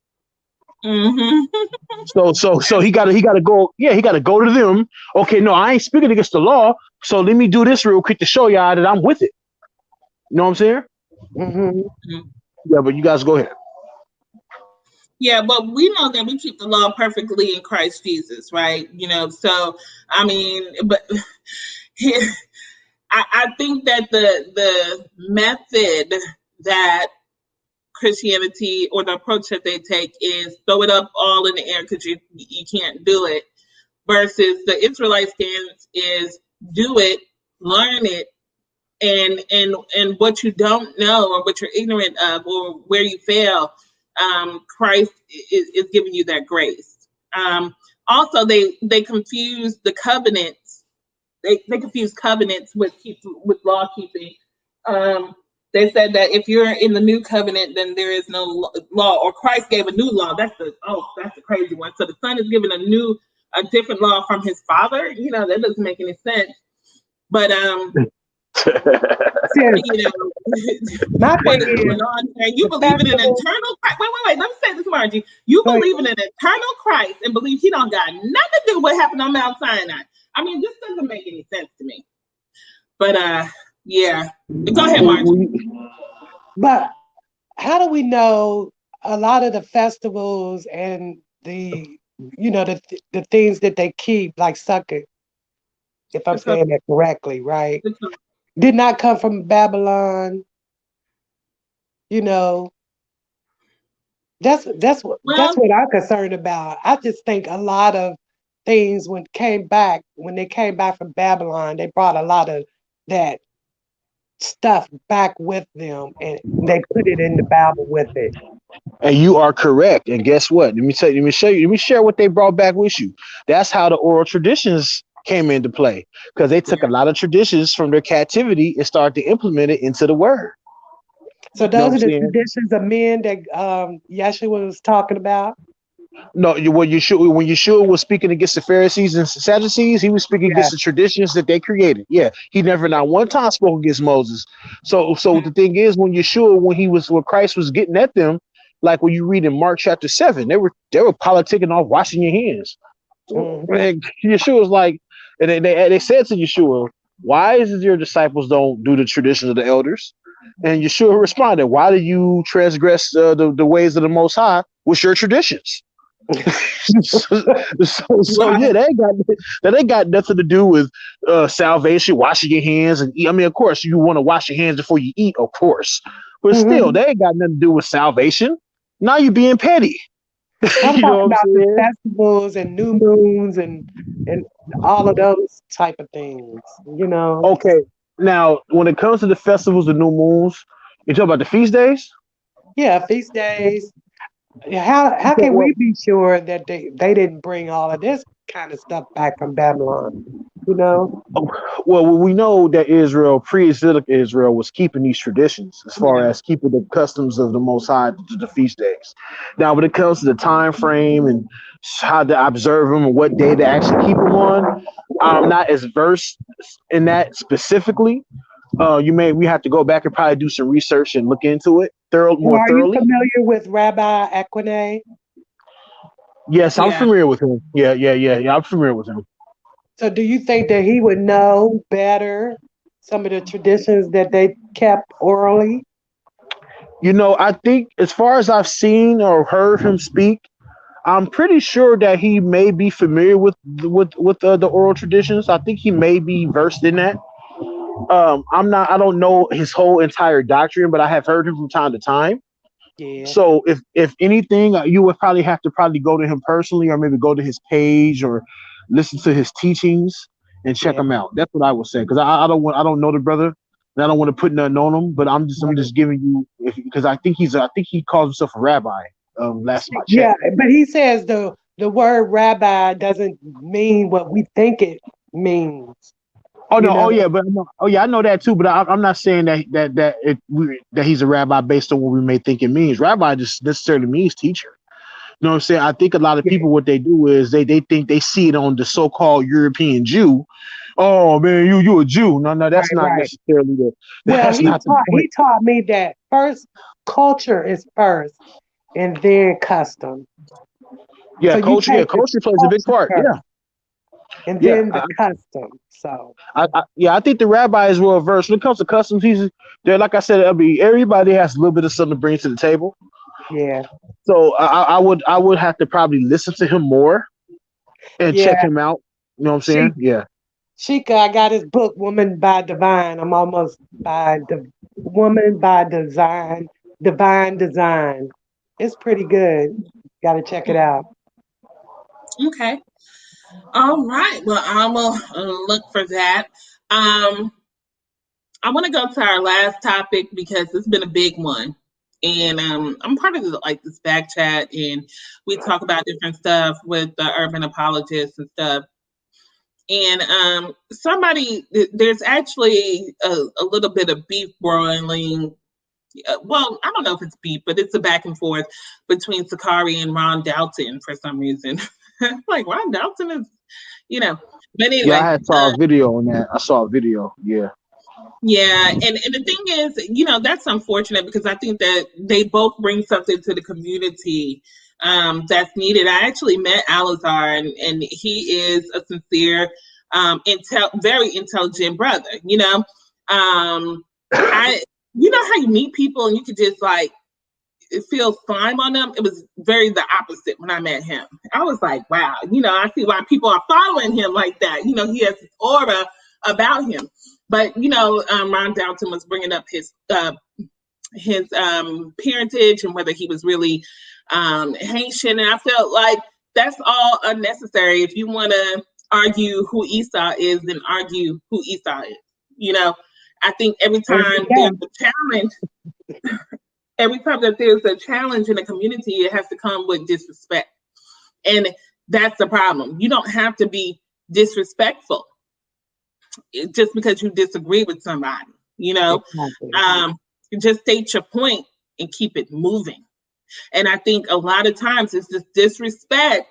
Mm-hmm. So he gotta go. Yeah, he gotta go to them. Okay, no, I ain't speaking against the law. So let me do this real quick to show y'all that I'm with it. You know what I'm saying? Hmm. Yeah, but you guys go ahead. Yeah, but we know that we keep the law perfectly in Christ Jesus, right? So I mean, but I think that the method that Christianity or the approach that they take is throw it up all in the air because you can't do it, versus the Israelite stance is do it, learn it, and what you don't know or what you're ignorant of or where you fail, Christ is giving you that grace. Also, they confuse the covenants. They confuse covenants with law keeping. Um, they said that if you're in the new covenant, then there is no law, or Christ gave a new law. That's the crazy one. So the Son is given a different law from his Father. That doesn't make any sense. But Sis, you know, my what thing is going is on here? You the believe in an festival. eternal Christ. Wait. Let me say this, Margie. You Like, believe in an eternal Christ and believe he don't got nothing to do with what happened on Mount Sinai. I mean, this doesn't make any sense to me. But yeah. Go ahead, Margie. but how do we know a lot of the festivals and the things that they keep, like sucker, if I'm Because, saying that correctly, right? because, Did not come from Babylon. You know, that's well, what I'm concerned about. I just think a lot of things when they came back from Babylon, they brought a lot of that stuff back with them and they put it in the Bible with it. And you are correct. And guess what? Let me show you. Let me share what they brought back with you. That's how the oral traditions came into play because they took a lot of traditions from their captivity and started to implement it into the word. So You know what those I'm are the saying? traditions of men that Yeshua was talking about. No, when Yeshua was speaking against the Pharisees and Sadducees, he was speaking Yeah. against the traditions that they created. Yeah, he never not one time spoke against Moses. So the thing is, when Christ was getting at them, like when you read in Mark chapter 7, they were politicking off washing your hands. Hmm. And Yeshua was like, and they said to Yeshua, "Why is it your disciples don't do the traditions of the elders?" And Yeshua responded, "Why do you transgress the ways of the Most High with your traditions?" so right. yeah, that ain't got nothing to do with salvation, washing your hands, and I mean, of course, you want to wash your hands before you eat, of course, but still, Hmm. they ain't got nothing to do with salvation. Now you're being petty. I'm You know talking what I'm about the saying? festivals and new moons and all of those type of things. You know. Okay, now when it comes to the festivals, the new moons, you talk about the feast days. Yeah, feast days. How Okay, can well, we be sure that they didn't bring all of this kind of stuff back from Babylon? You know? Well, we know that Israel, pre-Islamic Israel, was keeping these traditions as far Yeah. as keeping the customs of the Most High to the feast days. Now, when it comes to the time frame and how to observe them and what day to actually keep them on, I'm not as versed in that specifically. We have to go back and probably do some research and look into it Well, more are you thoroughly. familiar with Rabbi Equine? Yes, I'm Yeah. familiar with him. Yeah. I'm familiar with him. So do you think that he would know better some of the traditions that they kept orally? I think as far as I've seen or heard him speak, I'm pretty sure that he may be familiar with the oral traditions. I think he may be versed in that. I'm not. I don't know his whole entire doctrine, but I have heard him from time to time. Yeah, So if anything, you would probably have to probably go to him personally, or maybe go to his page, or listen to his teachings and check yeah, him out. That's what I would say because I don't know the brother, and I don't want to put nothing on him. But I'm right. just giving you because I think he calls himself a rabbi. Last time I Yeah, checked. but he says the word rabbi doesn't mean what we think it means. Oh You no! Oh know, yeah! Oh yeah! I know that too. But I'm not saying that he's a rabbi based on what we may think it means. Rabbi just necessarily means teacher. You know what I'm saying? I think a lot of yeah, people what they do is they think they see it on the so-called European Jew. Oh man, you a Jew? No, that's right, not right. necessarily the Well, that's not the point. he taught me that first culture is first, and then custom. So you Yeah, take the culture plays a big culture part. first, and Yeah, then the custom. So I think the rabbi is well versed when it comes to customs. They're like I said. I mean, everybody has a little bit of something to bring to the table. yeah, So I would have to probably listen to him more and check yeah. him out. You know what I'm She saying? Yeah. Sheikah, I got his book, Woman by Divine. I'm almost by the Woman by Design, Divine Design. It's pretty good. Got to check it out. Okay. All right. Well, I will look for that. Um, I want to go to our last topic because it's been a big one. And I'm part of like this back chat, and we talk about different stuff with the urban apologists and stuff. And there's actually a little bit of beef broiling. Well, I don't know if it's beef, but it's a back and forth between Sakari and Ron Dalton for some reason. Like Ron Dalton is, you know. But Yeah, I anyway, had saw a video on that. I saw a video. Yeah. yeah, and the thing is, that's unfortunate because I think that they both bring something to the community that's needed. I actually met Alizar, and he is a sincere, very intelligent brother. I, how you meet people and you could just like it feels fine on them. It was very the opposite when I met him. I was like, wow, I see why people are following him like that. He has this aura about him. But Ron Dalton was bringing up his parentage and whether he was really Haitian, and I felt like that's all unnecessary. If you want to argue who Esau is, then argue who Esau is. You know, I think And every time that there's a challenge in a community, it has to come with disrespect. And that's the problem. You don't have to be disrespectful just because you disagree with somebody, you know. exactly. Um, just state your point and keep it moving. And I think a lot of times it's just disrespect.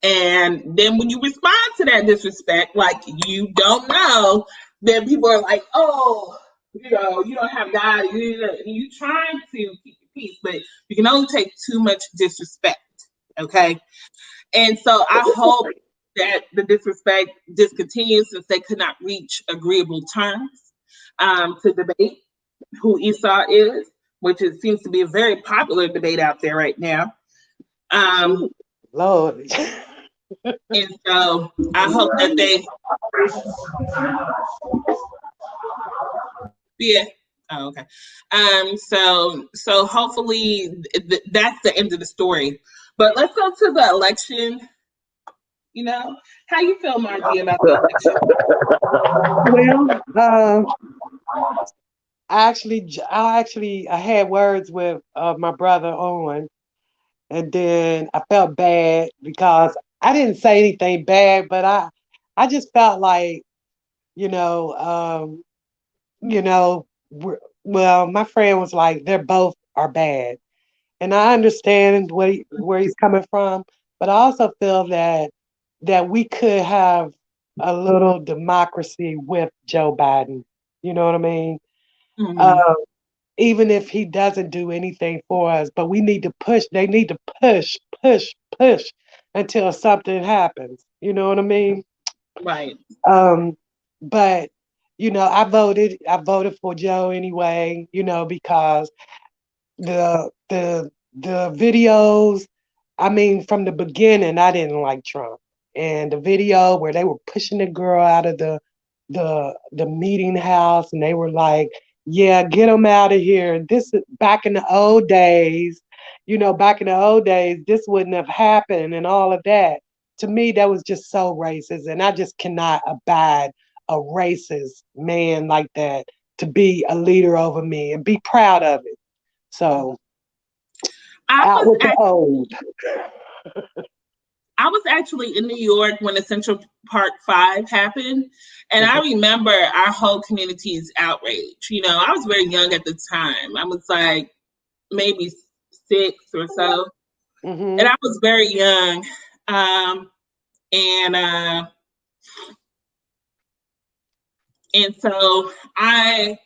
And then when you respond to that disrespect, like you don't know, then people are like, oh, you don't have God. You trying to keep your peace, but you can only take too much disrespect. Okay. And so I hope that the disrespect discontinues since they could not reach agreeable terms to debate who Esau is, which seems to be a very popular debate out there right now. Um, Lord. and so I hope that they, yeah. Oh, okay. So hopefully that's the end of the story. But let's go to the election. How you feel, Margie, about the election? Well, I had words with my brother Owen, and then I felt bad because I didn't say anything bad, but I just felt like, you know, you know, well, my friend was like, they're both are bad. And I understand where he's coming from, but I also feel that we could have a little democracy with Joe Biden. You know what I mean? Mm-hmm. Uh, Even if he doesn't do anything for us, but we need to push. They need to push, push, push until something happens. You know what I mean? Right. Um, but I voted for Joe anyway. Because the videos. I mean, from the beginning, I didn't like Trump, and the video where they were pushing the girl out of the meeting house, and they were like, "Yeah, get him out of here." This is back in the old days. Back in the old days, this wouldn't have happened, and all of that. To me, that was just so racist, and I just cannot abide a racist man like that to be a leader over me and be proud of it. So I out was with the actually old. I was actually in New York when the Central Park Five happened, and I remember our whole community's outrage. I was very young at the time. I was like maybe 6 or so, and Hmm. I was very young. Um, and and so I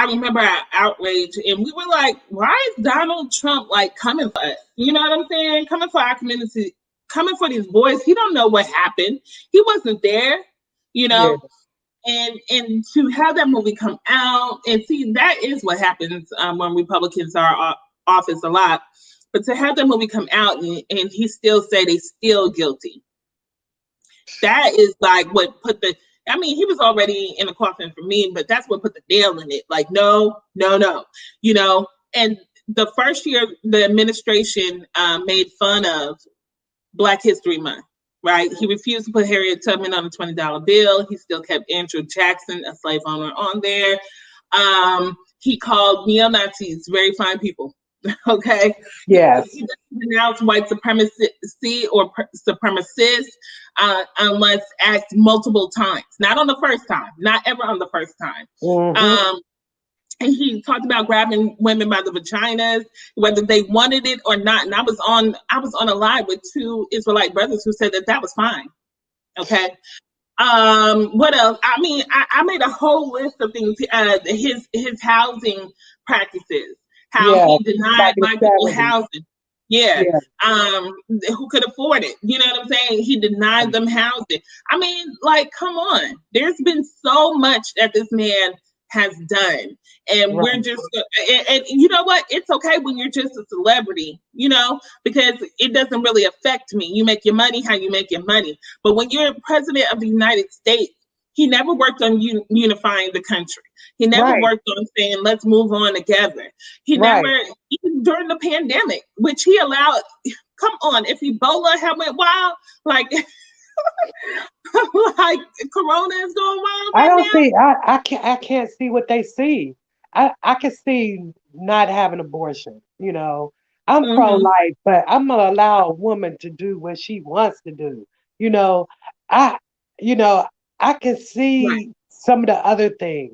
remember our outrage, and we were like, "Why is Donald Trump like coming for us? You know what I'm saying? Coming for our community, coming for these boys. He don't know what happened. He wasn't there, you Yeah. know." And to have that movie come out and see that is what happens when Republicans are office a lot. But to have that movie come out and he still say they still guilty, that is like what put the I mean, he was already in the coffin for me, but that's what put the nail in it. Like, no, no, no, And the first year, the administration made fun of Black History Month, right? He refused to put Harriet Tubman on a $20 bill. He still kept Andrew Jackson, a slave owner, on there. He called neo Nazis very fine people. Okay, Yes. he doesn't denounce white supremacy or supremacists unless asked multiple times, not on the first time, not ever on the first time. Hmm. Um, and he talked about grabbing women by the vaginas, whether they wanted it or not. And I was on a live with 2 Israelite brothers who said that was fine. Okay. What else? I mean, I made a whole list of things. His housing practices, how Yeah. he Back denied in the Black people 70s. housing. Yeah. Yeah. Who could afford it? You know what I'm saying? He denied them housing. I mean, like, come on. There's been so much that this man has done. And we're Right. just, and you know what? It's okay when you're just a celebrity, because it doesn't really affect me. You make your money how you make your money. But when you're president of the United States, he never worked on unifying the country. He never Right. worked on saying, let's move on together. He never, Right. even during the pandemic, which he allowed, come on, if Ebola had went wild, like, like Corona is going wild I right don't now. see. I can't see what they see. I can see not having abortion. I'm Mm-hmm. pro-life, but I'm gonna allow a woman to do what she wants to do. You know, I you know I can Right. see some of the other things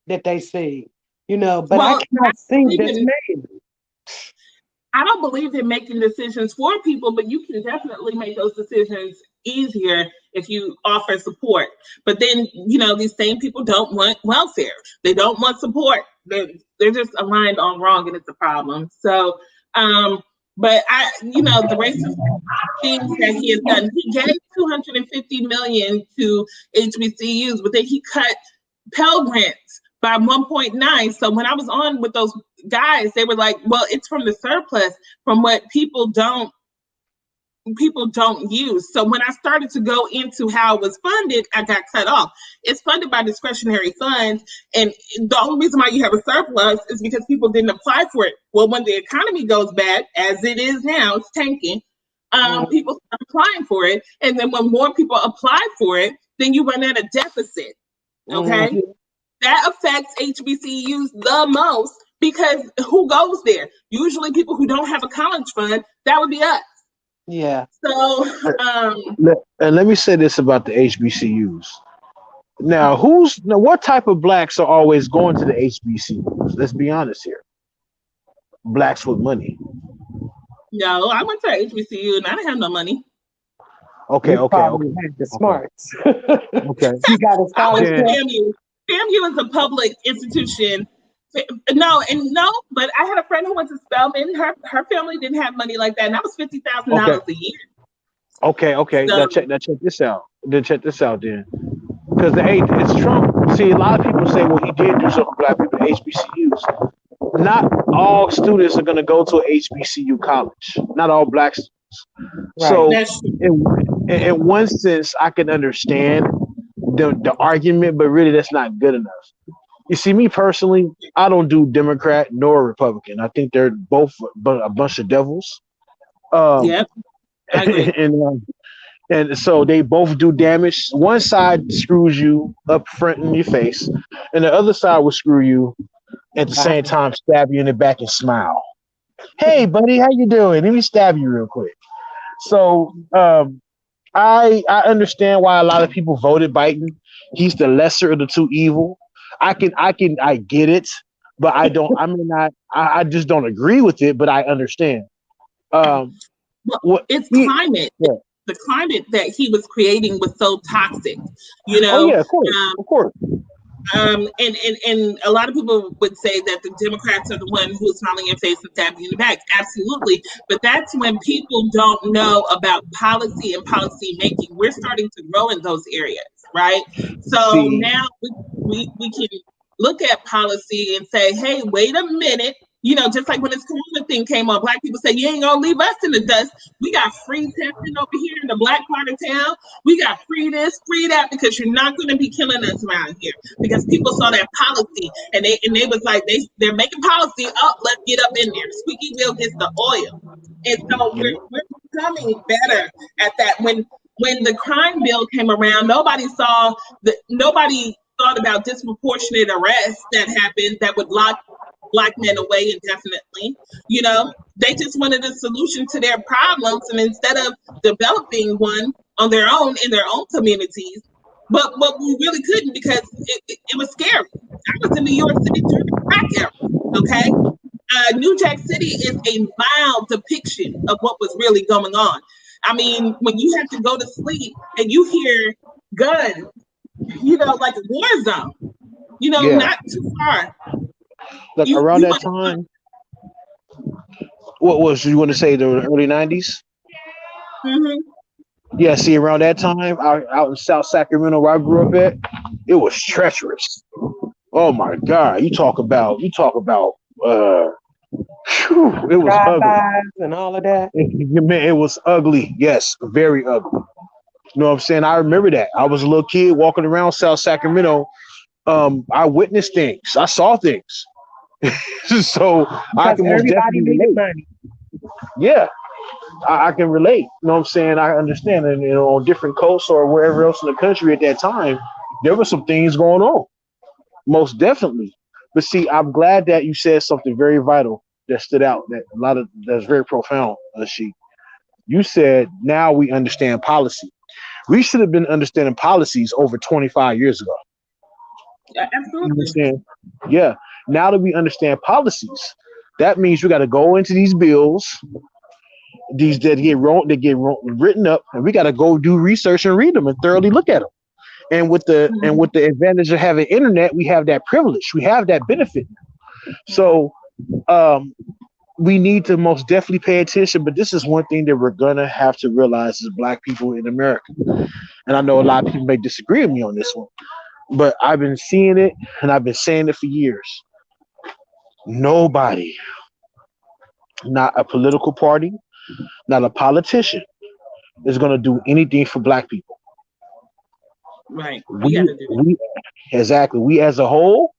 that they see. But I Well, cannot see believe this in man. I don't believe in making decisions for people, but you can definitely make those decisions easier if you offer support. But then, these same people don't want welfare. They don't want support. They're just aligned on wrong, and it's a problem. So, but the racist things that he has done. He gave 250 million to HBCUs, but then he cut Pell Grants by 1.9. So when I was on with those guys, they were like, "Well, it's from the surplus from what people don't use." So when I started to go into how it was funded, I got cut off. It's funded by discretionary funds, and the only reason why you have a surplus is because people didn't apply for it. Well, when the economy goes bad, as it is now, it's tanking. Mm-hmm. People start applying for it, and then when more people apply for it, then you run at a deficit. Okay, Mm-hmm. that affects HBCUs the most because who goes there? Usually, people who don't have a college fund. That would be us. Yeah. So, And let me say this about the HBCUs. Now, what type of blacks are always going to the HBCUs? Let's be honest here. Blacks with money. no, I went to HBCU and I didn't have no money. Okay, You okay, probably okay, had the okay, smarts. okay. You got a I went to Then scholarship? FAMU. FAMU is a public institution. No, and no, but I had a friend who went to Spelman. Her family didn't have money like that, and that was okay, $50,000 a year. okay, okay. So Now check this out. Then check this out. Then because it's Trump. See, a lot of people say, well, he did do something for black people at HBCUs. Not all students are going to go to a HBCU college. Not all black students. Right. So, that's true. in one sense, I can understand the argument, but really, that's not good enough. You see, me personally, I don't do Democrat nor Republican. I think they're both a bunch of devils. Um, Yep, I agree. and and so they both do damage. One side screws you up front in your face, and the other side will screw you at the same Behind. time, stab you in the back and smile. Hey, buddy, how you doing? Let me stab you real quick. So I understand why a lot of people voted Biden. He's the lesser of the two evil. I get it, but I don't. I mean, I just don't agree with it, but I understand. Um, Well, what? it's He, climate. yeah. The climate that he was creating was so toxic, you Oh know. yeah, of course, of course. And a lot of people would say that the Democrats are the one who's smiling in your face and stabbing you in the back. Absolutely. But that's when people don't know about policy and policy making. We're starting to grow in those areas, right? So See, now we can look at policy and say, hey, wait a minute. You know, just like when this corona thing came on, black people say, you ain't gonna leave us in the dust. We got free testing over here in the black part of town. We got free this, free that, because you're not gonna be killing us around here because people saw that policy and they was like they're making policy up. Let's get up in there. Squeaky wheel gets the oil, and so yeah, we're becoming better at that. When the crime bill came around, nobody thought about disproportionate arrests that happened that would lock black men away indefinitely. You know, they just wanted a solution to their problems, and instead of developing one on their own in their own communities, but we really couldn't because it was scary. I was in New York City during the crack era. Okay, New Jack City is a mild depiction of what was really going on. I mean, when you have to go to sleep and you hear guns, you know, like a war zone, you know, yeah. not too far. Like around You that want to time, what was you want to say the early '90s? mm-hmm, Yeah. See, around that time, out in South Sacramento, where I grew up at, it was treacherous. Oh my God! You talk about. Uh, it was ugly. Drive-bys and all of that. Man, it was ugly. Yes, very ugly. You know what I'm saying? I remember that. I was a little kid walking around South Sacramento. I witnessed things. I saw things. So I Because can most everybody definitely needed relate. money. Yeah, I can relate. You know what I'm saying? I understand. And on different coasts or wherever else in the country at that time, there were some things going on. Most definitely. But see, I'm glad that you said something very vital that stood out. That's very profound. She, you said now we understand policy. We should have been understanding policies over 25 years ago. yeah, You absolutely. understand? Yeah. Now that we understand policies, that means we got to go into these bills, these written up, and we got to go do research and read them and thoroughly look at them. And with the advantage of having internet, we have that privilege, we have that benefit. So um, we need to most definitely pay attention. But this is one thing that we're gonna have to realize as Black people in America. And I know a lot of people may disagree with me on this one, but I've been seeing it and I've been saying it for years. Nobody, not a political party, not a politician, is going to do anything for Black people. Right. We got We, to do it. we, exactly. We as a whole,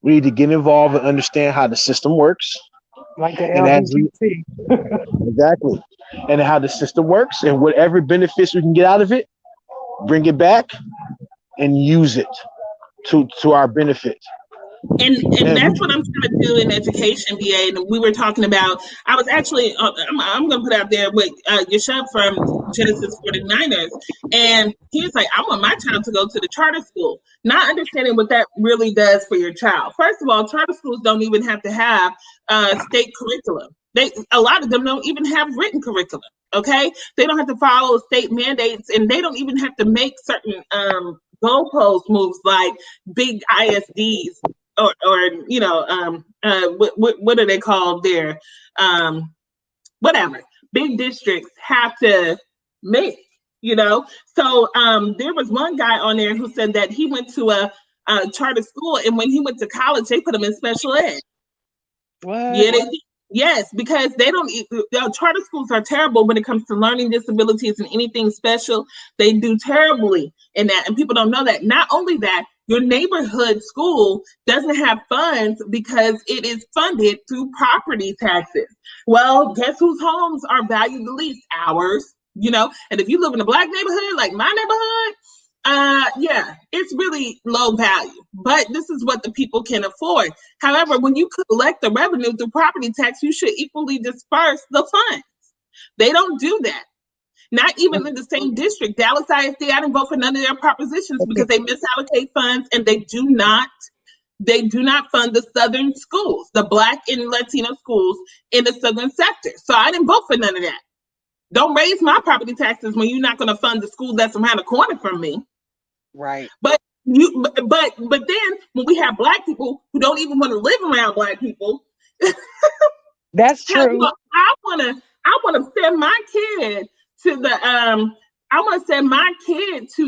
we need to get involved and understand how the system works, Like the and as we LGBT. exactly, and how the system works, and whatever benefits we can get out of it, bring it back and use it to our benefit. And And that's what I'm trying to do in education, BA. And we were talking about. I was actually I'm going to put out there with Yashub from Genesis 49ers, and he was like, I want my child to go to the charter school, not understanding what that really does for your child. First of all, charter schools don't even have to have state curriculum. A lot of them don't even have written curriculum. Okay, they don't have to follow state mandates, and they don't even have to make certain goalpost moves like big ISDs or what are they called there? Whatever big districts have to make. So there was one guy on there who said that he went to a charter school, and when he went to college, they put him in special ed. what? Yeah, yes, because they don't. Charter schools are terrible when it comes to learning disabilities and anything special. They do terribly in that, and people don't know that. Not only that, your neighborhood school doesn't have funds because it is funded through property taxes. Well, guess whose homes are valued the least? Ours. And if you live in a black neighborhood like my neighborhood, yeah, it's really low value, but this is what the people can afford. However, when you collect the revenue through property tax, you should equally disperse the funds. They don't do that. Not even in the same district. Dallas ISD, I didn't vote for none of their propositions because they misallocate funds, and they do not fund the southern schools, the black and Latino schools in the southern sector. So I didn't vote for none of that. Don't raise my property taxes when you're not going to fund the school that's around the corner from me. Right. But then when we have black people who don't even want to live around black people, That's hell, true. I wanna send my kid to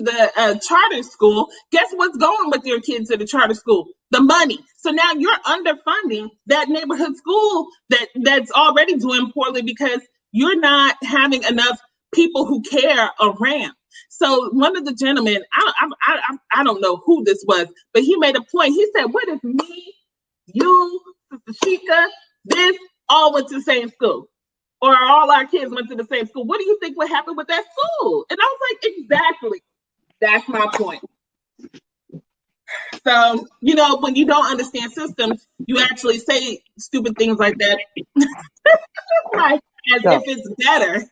the charter school. Guess what's going with your kids to the charter school? The money. So now you're underfunding that neighborhood school that's already doing poorly because you're not having enough people who care around. So one of the gentlemen, I don't know who this was, but he made a point. He said, "What if me, you, Sister Sheikah, this all went to the same school, or all our kids went to the same school? What do you think would happen with that school?" And I was like, exactly. That's my point. So, when you don't understand systems, you actually say stupid things like that, like as if Go, it's better.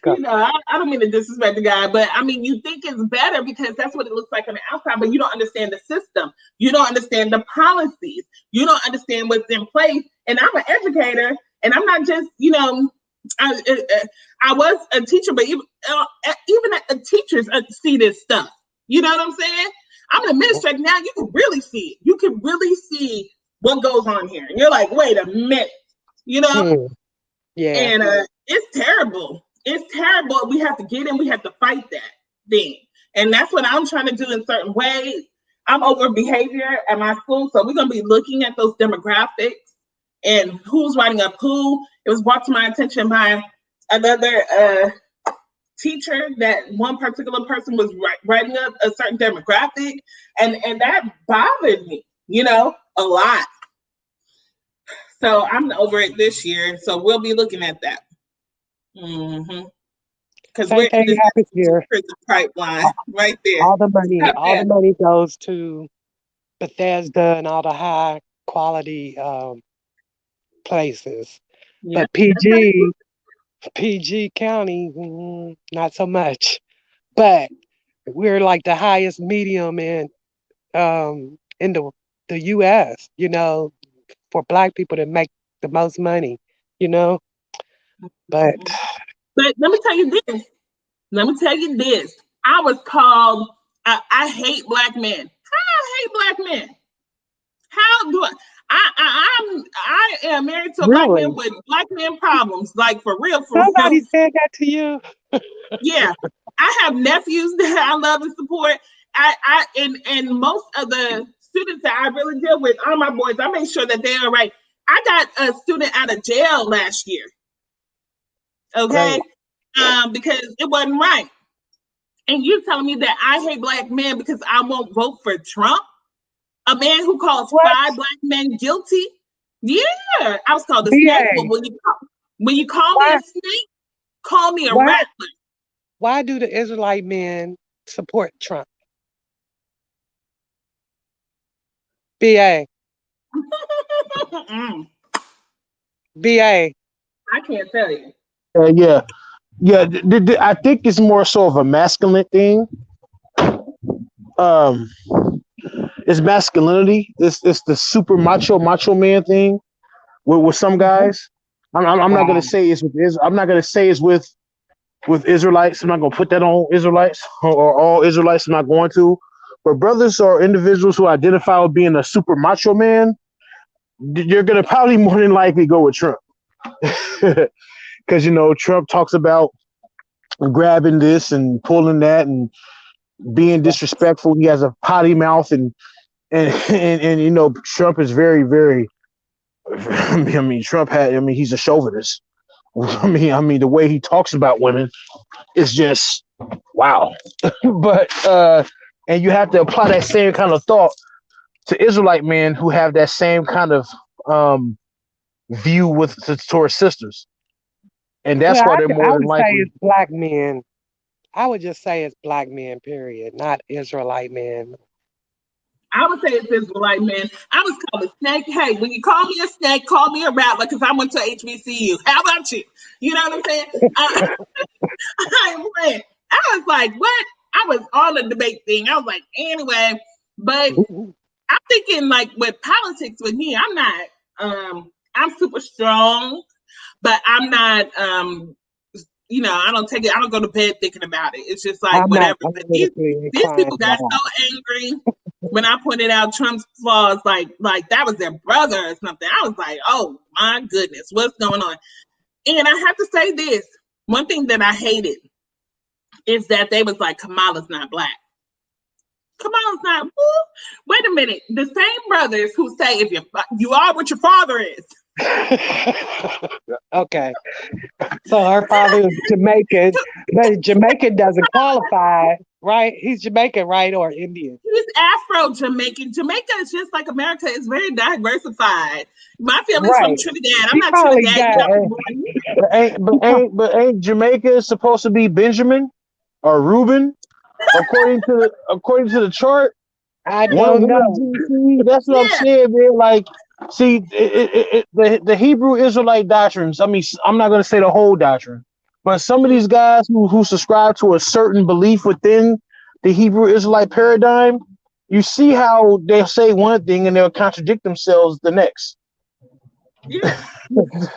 go. I don't mean to disrespect the guy, but I mean, you think it's better because that's what it looks like on the outside, but you don't understand the system. You don't understand the policies. You don't understand what's in place. And I'm an educator, and I'm not just, I was a teacher, but even teachers see this stuff. You know what I'm saying? I'm an administrator now. You can really see it. You can really see what goes on here. And you're like, wait a minute, you know? Hmm. Yeah. And it's terrible. It's terrible. We have to get in. We have to fight that thing. And that's what I'm trying to do in certain ways. I'm over behavior at my school. So we're going to be looking at those demographics and who's writing up who. It was brought to my attention by another teacher that one particular person was writing up a certain demographic. And that bothered me, a lot. So I'm over it this year. So we'll be looking at that. Because Same we're thing this happens here. prison pipeline right there. All the money goes to Bethesda and all the high quality places. Yeah. But PG County, not so much. But we're like the highest medium in the US, for black people to make the most money, you know. But But let me tell you this. Let me tell you this. I was called. I hate black men. How I hate black men? How do I? I am married to a black man really, with black man problems, like for real, for real. somebody said that to you. Yeah, I have nephews that I love and support. And most of the students that I really deal with are my boys. I make sure that they are right. I got a student out of jail last year, okay, Great. because it wasn't right. And you telling me that I hate black men because I won't vote for Trump, a man who calls What? 5 black men guilty? Yeah, I was called a snake. Well, BA, when you call me a why snake, call me a why rattler. why do the Israelite men support Trump? BA, Mm, BA. I can't tell you. Yeah, yeah. I think it's more so of a masculine thing. Um, it's masculinity. It's the super macho man thing with some guys. I'm not gonna Wow. say it's with I'm not gonna say it's with Israelites. I'm not gonna put that on Israelites or all Israelites. I'm not going to. But brothers or individuals who identify with being a super macho man, you're gonna probably more than likely go with Trump. Because Trump talks about grabbing this and pulling that and being disrespectful. He has a potty mouth and Trump is very very. I mean, Trump had. I mean, he's a chauvinist. I mean, the way he talks about women is just wow. But and you have to apply that same kind of thought to Israelite men who have that same kind of um, view towards sisters, and Well, that's why they're I more than would say likely. it's black men. I would just say it's black men, period, not Israelite men. I would say it's Israelite man. I was called a snake. Hey, when you call me a snake, call me a rattler because I went to HBCU. How about you? You know what I'm saying? I went. I was like, what? I was on the debate thing. I was like, anyway, but I'm thinking like with politics with me, I'm super strong, but I'm not I don't take it, I don't go to bed thinking about it. It's just like I'm not whatever. But politically these inclined people at got all. so angry when I pointed out Trump's flaws, like that was their brother or something. I was like, oh my goodness, what's going on? And I have to say this. One thing that I hated is that they was like, Kamala's not black. Kamala's not. Wait a minute. The same brothers who say if you are what your father is. Okay. So her father is Jamaican, but Jamaican doesn't qualify, right? He's Jamaican, right? Or Indian? He's Afro-Jamaican. Jamaica is just like America. It's very diversified. My family's from Right. Trinidad. I'm He not probably Trinidad. got But ain't Jamaica supposed to be Benjamin or Reuben according to the chart? I don't One of know. GC. That's what I'm Yeah. saying, man. Like, see, the Hebrew Israelite doctrines. I mean, I'm not going to say the whole doctrine, but some of these guys who subscribe to a certain belief within the Hebrew Israelite paradigm, you see how they'll say one thing and they'll contradict themselves the next. Yeah.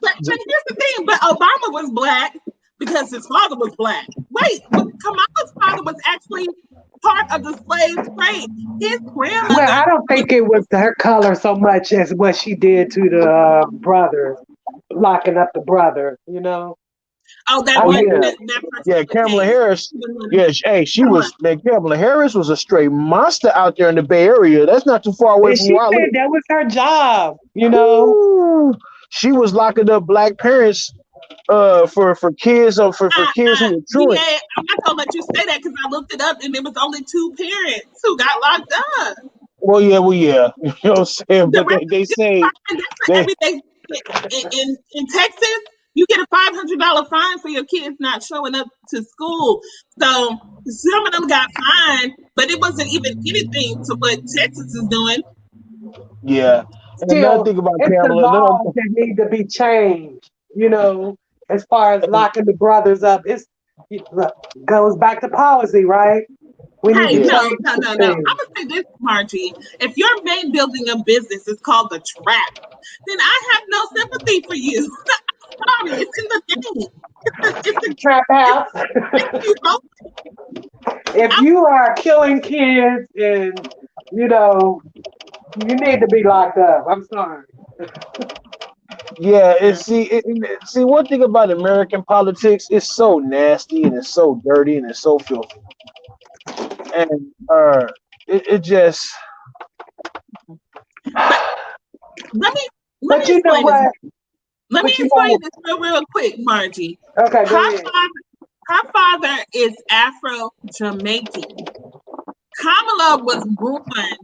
But here's the thing. But Obama was black because his father was black. Wait, but Kamala's father was actually part of the slave trade. His Well, grandmother I don't was. think it was her color so much as what she did to the brothers, locking up the brother. Oh, that I Oh one think yeah, that yeah. particular Kamala case. Harris. Yeah, hey, she was. Man, Kamala Harris was a straight monster out there in the Bay Area. That's not too far away and from she where I said live. that was her job. Ooh, she was locking up black parents for kids for kids who were truant. BA, I'm not gonna let you say that because I looked it up and there was only two parents who got locked up. Well, yeah. You know what I'm saying? The But rest they is say fine. That's for they everything. In Texas, you get a $500 fine for your kids not showing up to school. So some of them got fined, but it wasn't even anything to what Texas is doing. yeah. And another Still, thing about it's the Kamala, laws that need to be changed. As far as locking the brothers up, it goes back to policy, right? We need Hey, to yeah, no, change no, some no, no. I'm things. gonna say this, Margie. If your main building of business is called the Trap, then I have no sympathy for you. Sorry, it's in the name. Trap It's house. you know, If you are killing kids and you know you need to be locked up. I'm sorry. yeah. See, one thing about American politics, it's so nasty and it's so dirty and it's so filthy, and it just but let me let But me you know explain this. what? Let me But you explain know. this real quick, Margie. Okay, Her go ahead. father, her father is Afro Jamaican. Kamala was born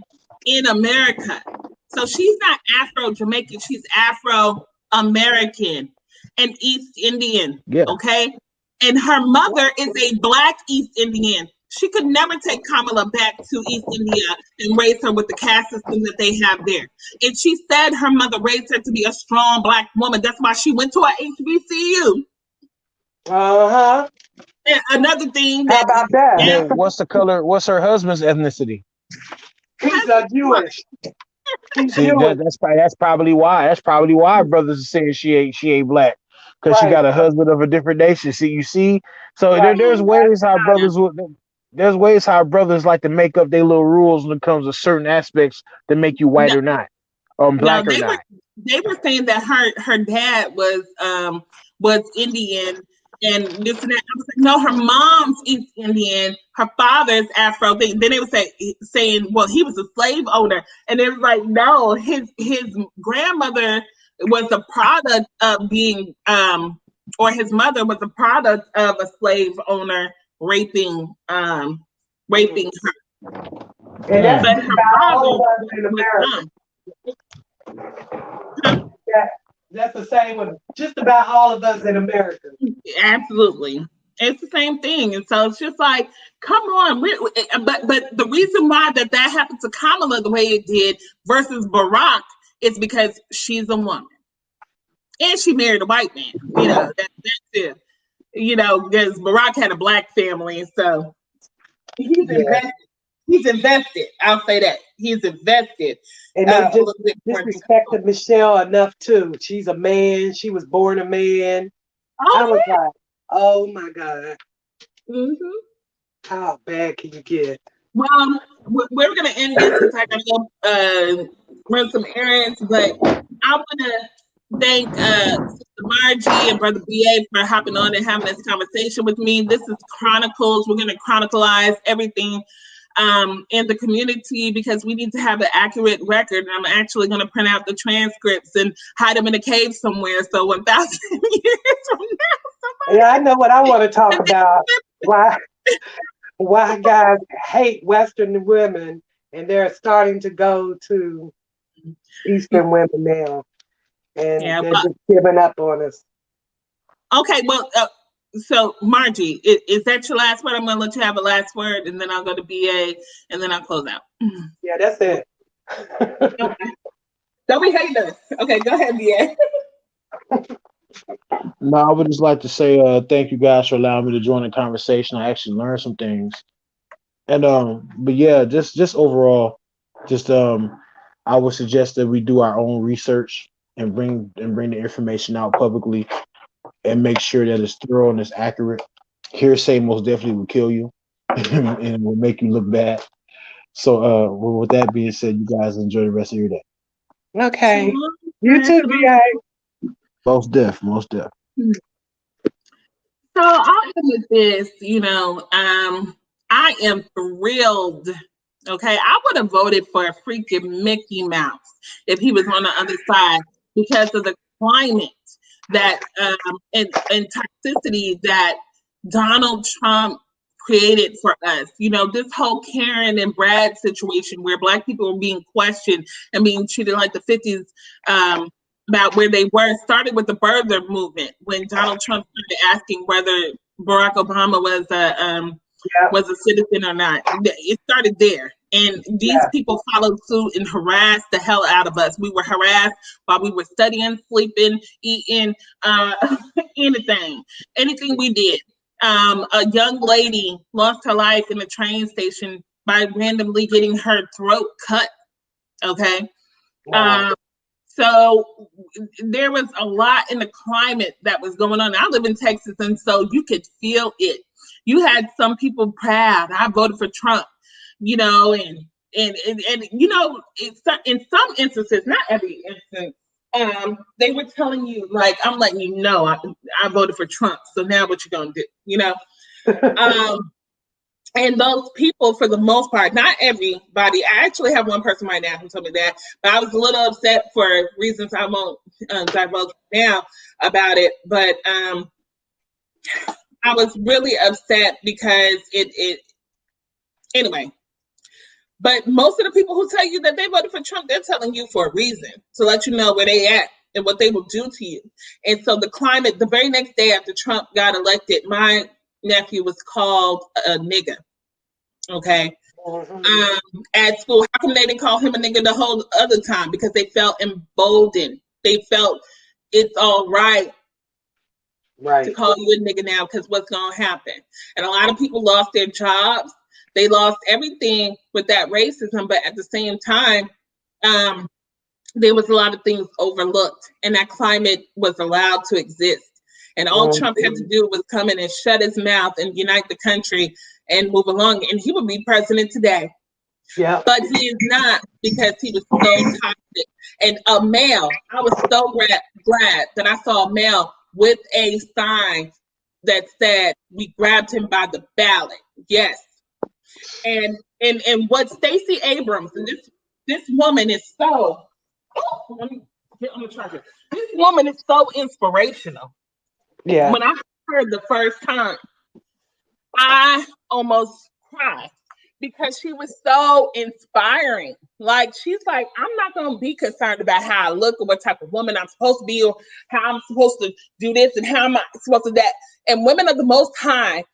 in America. So she's not Afro Jamaican, she's Afro American and East Indian. yeah. Okay. And her mother is a Black East Indian. She could never take Kamala back to East India and raise her with the caste system that they have there. And she said her mother raised her to be a strong Black woman. That's why she went to a HBCU. Uh-huh. And another thing How that about that? now What's the color? What's her husband's ethnicity? He's a Jewish. He's See, Jewish. that's probably why. That's probably why brothers are saying she ain't black because she Right, got a husband of a different nation. See, you see. So right. there's That's ways how brothers would. There's ways how brothers like to make up their little rules when it comes to certain aspects to make you white no, or not, or no, black or not. they were saying that her dad was Indian and this and that. I was like, no, her mom's East Indian, her father's Afro. Then they would saying, well, he was a slave owner, and it was like, no, his grandmother was a product of being or his mother was a product of a slave owner raping her, and that's Mm. but just her about father all of us in was America. dumb. Huh? That, that's the same with just about all of us in America. Absolutely. It's the same thing. And so it's just like, come on. But the reason why that happened to Kamala the way it did versus Barack is because she's a woman. And she married a white man. That's it. Because Barack had a Black family. So he's Yeah. invested. He's invested. I'll say that. He's invested And they a little just bit more than Kamala. disrespected Michelle enough too. She's a man. She was born a man. I Oh, was like, oh my God, yeah. Mm-hmm. how bad can you get? Well, we're going to end this because I got to go run some errands. But I want to thank Sister Margie and Brother BA for hopping on and having this conversation with me. This is Chronicles. We're going to chronicleize everything in the community because we need to have an accurate record. And I'm actually going to print out the transcripts and hide them in a cave somewhere. So 1,000 years from now, Yeah, I know what I want to talk somebody. about. Why guys hate Western women and they're starting to go to Eastern women now, and Yeah, they're well, just giving up on us. okay, well, so Margie, is that your last word? I'm going to let you have a last word, and then I'll go to BA, and then I'll close out. Yeah, that's it. Okay. Don't be hating us. Okay, go ahead, BA. No, I would just like to say thank you guys for allowing me to join the conversation. I actually learned some things, and but yeah, just overall, just I would suggest that we do our own research and bring the information out publicly and make sure that it's thorough and it's accurate. Hearsay most definitely will kill you and it will make you look bad. So, well, with that being said, you guys enjoy the rest of your day. Okay. Shalom, You too, BA. Most deaf. So I'll end with this. I am thrilled. Okay, I would have voted for a freaking Mickey Mouse if he was on the other side because of the climate that and toxicity that Donald Trump created for us. This whole Karen and Brad situation where Black people were being questioned and being treated like the 50s. About where they were started with the birther movement when Donald Trump started asking whether Barack Obama Yeah, was a citizen or not. It started there. And these yeah, people followed suit and harassed the hell out of us. We were harassed while we were studying, sleeping, eating, anything we did. A young lady lost her life in a train station by randomly getting her throat cut. Okay. wow. Um, so there was a lot in the climate that was going on. I live in Texas, and so you could feel it. You had some people proud. I voted for Trump, and in some instances, not every instance, they were telling you like, I'm letting you know I voted for Trump. So now what you gonna do? Um, and those people, for the most part, not everybody. I actually have one person right now who told me that, but I was a little upset for reasons I won't divulge now about it. But I was really upset because it anyway. But most of the people who tell you that they voted for Trump, they're telling you for a reason to let you know where they at and what they will do to you. And so the climate, the very next day after Trump got elected, my nephew was called a nigger. Okay. Mhm. At school, how come they didn't call him a nigga the whole other time? Because they felt emboldened. They felt it's all right to Right. call you a nigga now because what's going to happen? And a lot of people lost their jobs. They lost everything with that racism. But at the same time, um, there was a lot of things overlooked, and that climate was allowed to exist. And all Trump had to Mhm. do was come in and shut his mouth and unite the country and move along, and he would be president today. Yep. But he is not because he was so toxic. And a male, I was so glad that I saw a male with a sign that said, "We grabbed him by the ballot." Yes. And what Stacey Abrams, and this woman is so, oh, let me get on the charger. This woman is so inspirational. Yeah. When I heard the first time, I almost cried because she was so inspiring. Like, she's like, I'm not going to be concerned about how I look or what type of woman I'm supposed to be or how I'm supposed to do this and how am I supposed to do that. And women of the Most High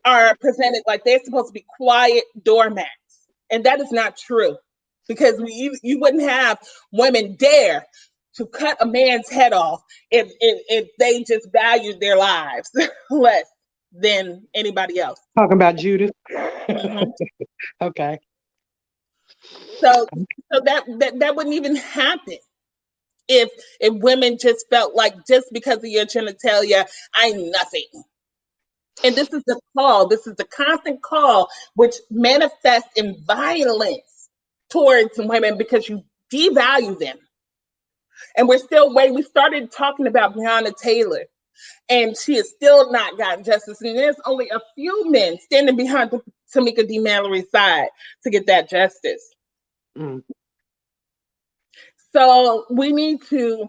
are presented like they're supposed to be quiet doormats. And that is not true because you wouldn't have women dare to cut a man's head off if they just valued their lives less than anybody else. Talking about Judith. Mhm. Okay. So so that wouldn't even happen if if women just felt like just because of your genitalia, I'm nothing. And this is the call. This is the constant call, which manifests in violence towards women because you devalue them. And we're still waiting. We started talking about Breonna Taylor, and she has still not gotten justice. And there's only a few men standing behind Tamika D. Mallory's side to get that justice. Mm. So we need to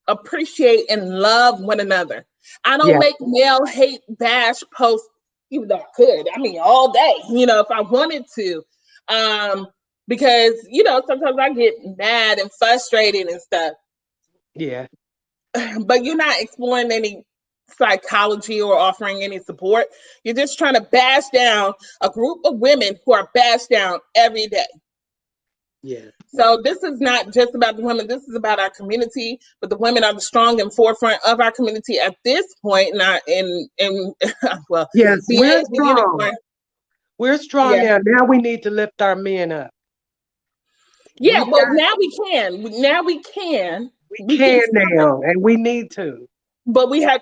appreciate and love one another. I don't Yeah. make male hate bash posts, even though I could. I mean, all day, if I wanted to. Um, because, sometimes I get mad and frustrated and stuff, Yeah. but you're not exploring any psychology or offering any support. You're just trying to bash down a group of women who are bashed down every day. Yeah. So this is not just about the women. This is about our community. But the women are the strong and forefront of our community at this point. Not in well, Yes, we're BA the strong. unicorn. We're strong Yeah, now. Now we need to lift our men up. yeah. We've Well, got now we can. Now we can. we We can can still, now and we need to. but we have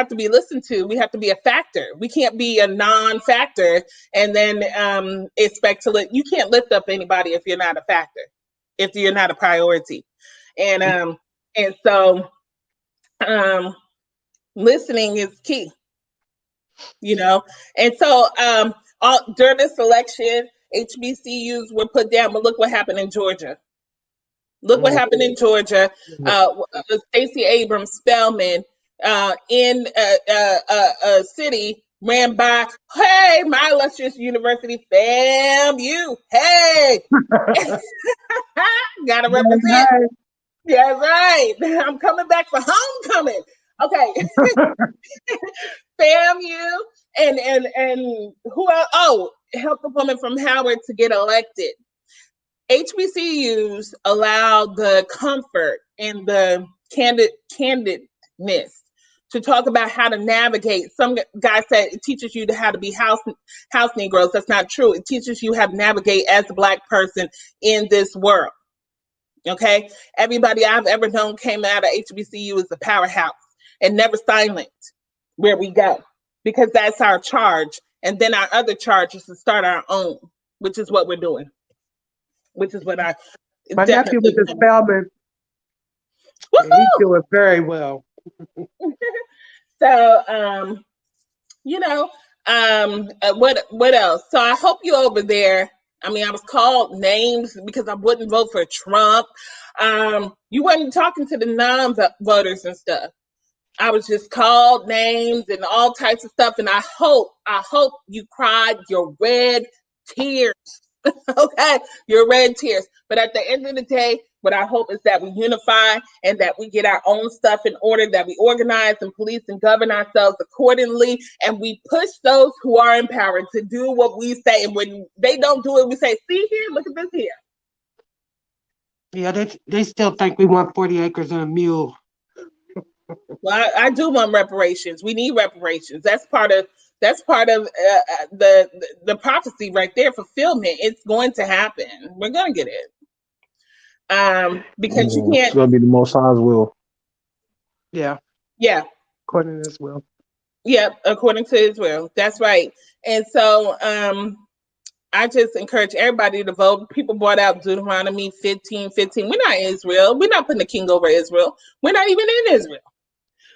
to be listened to. We have to be a factor. We can't be a non-factor and then expect to lift. You can't lift up anybody if you're not a factor, if you're not a priority, and so um listening is key, you know. And so during this election, HBCUs were put down, but look what happened in Georgia. Look what Mm. happened in Georgia. Stacey Abrams Spelman in a city ran by, hey, my illustrious university, FAMU. Hey, gotta That's represent. right. Yeah, right. I'm coming back for homecoming. Okay. FAMU and who else? Oh, help the woman from Howard to get elected. HBCUs allow the comfort and the candidness to talk about how to navigate. Some guy said it teaches you how to be house Negroes. That's not true. It teaches you how to navigate as a Black person in this world. Okay, everybody I've ever known came out of HBCU as a powerhouse and never silent where we go because that's our charge. And then our other charge is to start our own, which is what we're doing, which is what I My nephew was definitely a want. Spelman and he's Woohoo! doing very well. So, you know, what else? So I hope you over there. I mean, I was called names because I wouldn't vote for Trump. You wasn't talking to the non-voters and stuff. I was just called names and all types of stuff. And I hope you cried your red tears Okay, your red tears. But at the end of the day, what I hope is that we unify and that we get our own stuff in order, that we organize and police and govern ourselves accordingly, and we push those who are in power to do what we say. And when they don't do it, we say, "See here, look at this here." Yeah, they still think we want 40 acres and a mule. Well, I do want reparations. We need reparations. That's part of the prophecy right there, fulfillment. It's going to happen. We're going to get it. Because you Yeah, it's can't. gonna be the Most High's will. Yeah, Yeah, according to this will. yeah. According to Israel, that's right. And so, I just encourage everybody to vote. People brought out Deuteronomy 15:15. We're not Israel. We're not putting the king over Israel. We're not even in Israel.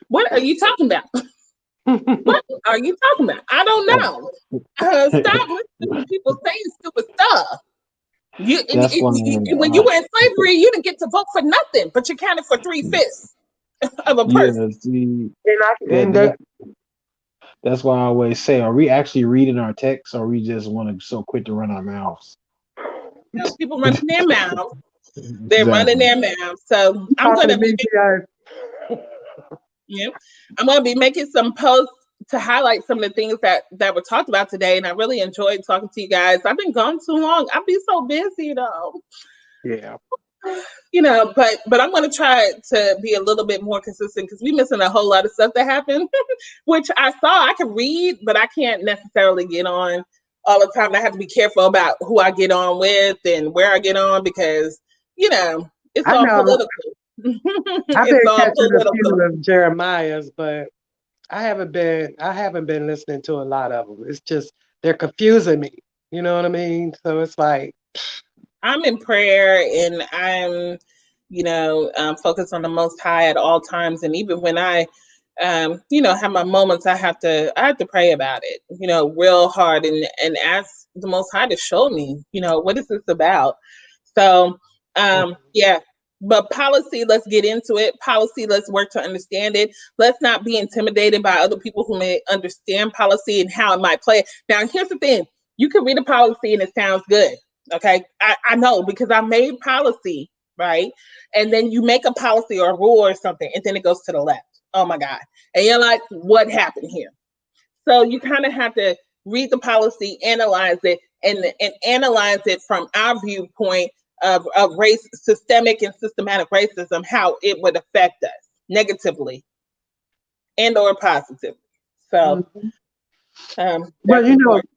What are you talking about? What are you talking about? I don't know. Stop listening to people saying stupid stuff. That's why. When you were in slavery, you didn't get to vote for nothing, but you counted for 3/5 of a Yeah, person. see, that, And that that's why I always say, are we actually reading our text, or we just want to so quick to run our mouths? People running their mouths. They're running Exactly. their mouths. So I'm talking to gonna me, be guys. yeah, I'm gonna be making some posts to highlight some of the things that were talked about today, and I really enjoyed talking to you guys. I've been gone too long. I've been so busy though. Yeah, But I'm gonna try to be a little bit more consistent because we're missing a whole lot of stuff that happened, which I saw. I can read, but I can't necessarily get on all the time. I have to be careful about who I get on with and where I get on because you know it's I all know. political. I've It's been all catching a political. few of Jeremiah's, but I haven't been listening to a lot of them. It's just they're confusing me. You know what I mean? So it's like, I'm in prayer and I'm, focused on the Most High at all times. And even when I, have my moments, I have to pray about it, real hard and ask the Most High to show me, what is this about? So, yeah. But policy, let's get into it. Policy, let's work to understand it. Let's not be intimidated by other people who may understand policy and how it might play. Now, here's the thing: you can read a policy and it sounds good. Okay. I know because I made policy, right? And then you make a policy or a rule or something, and then it goes to the left. Oh my God. And you're like, what happened here? So you kind of have to read the policy, analyze it, and analyze it from our viewpoint of race, systemic and systematic racism, how it would affect us negatively and or positively. So mhm. But that's important.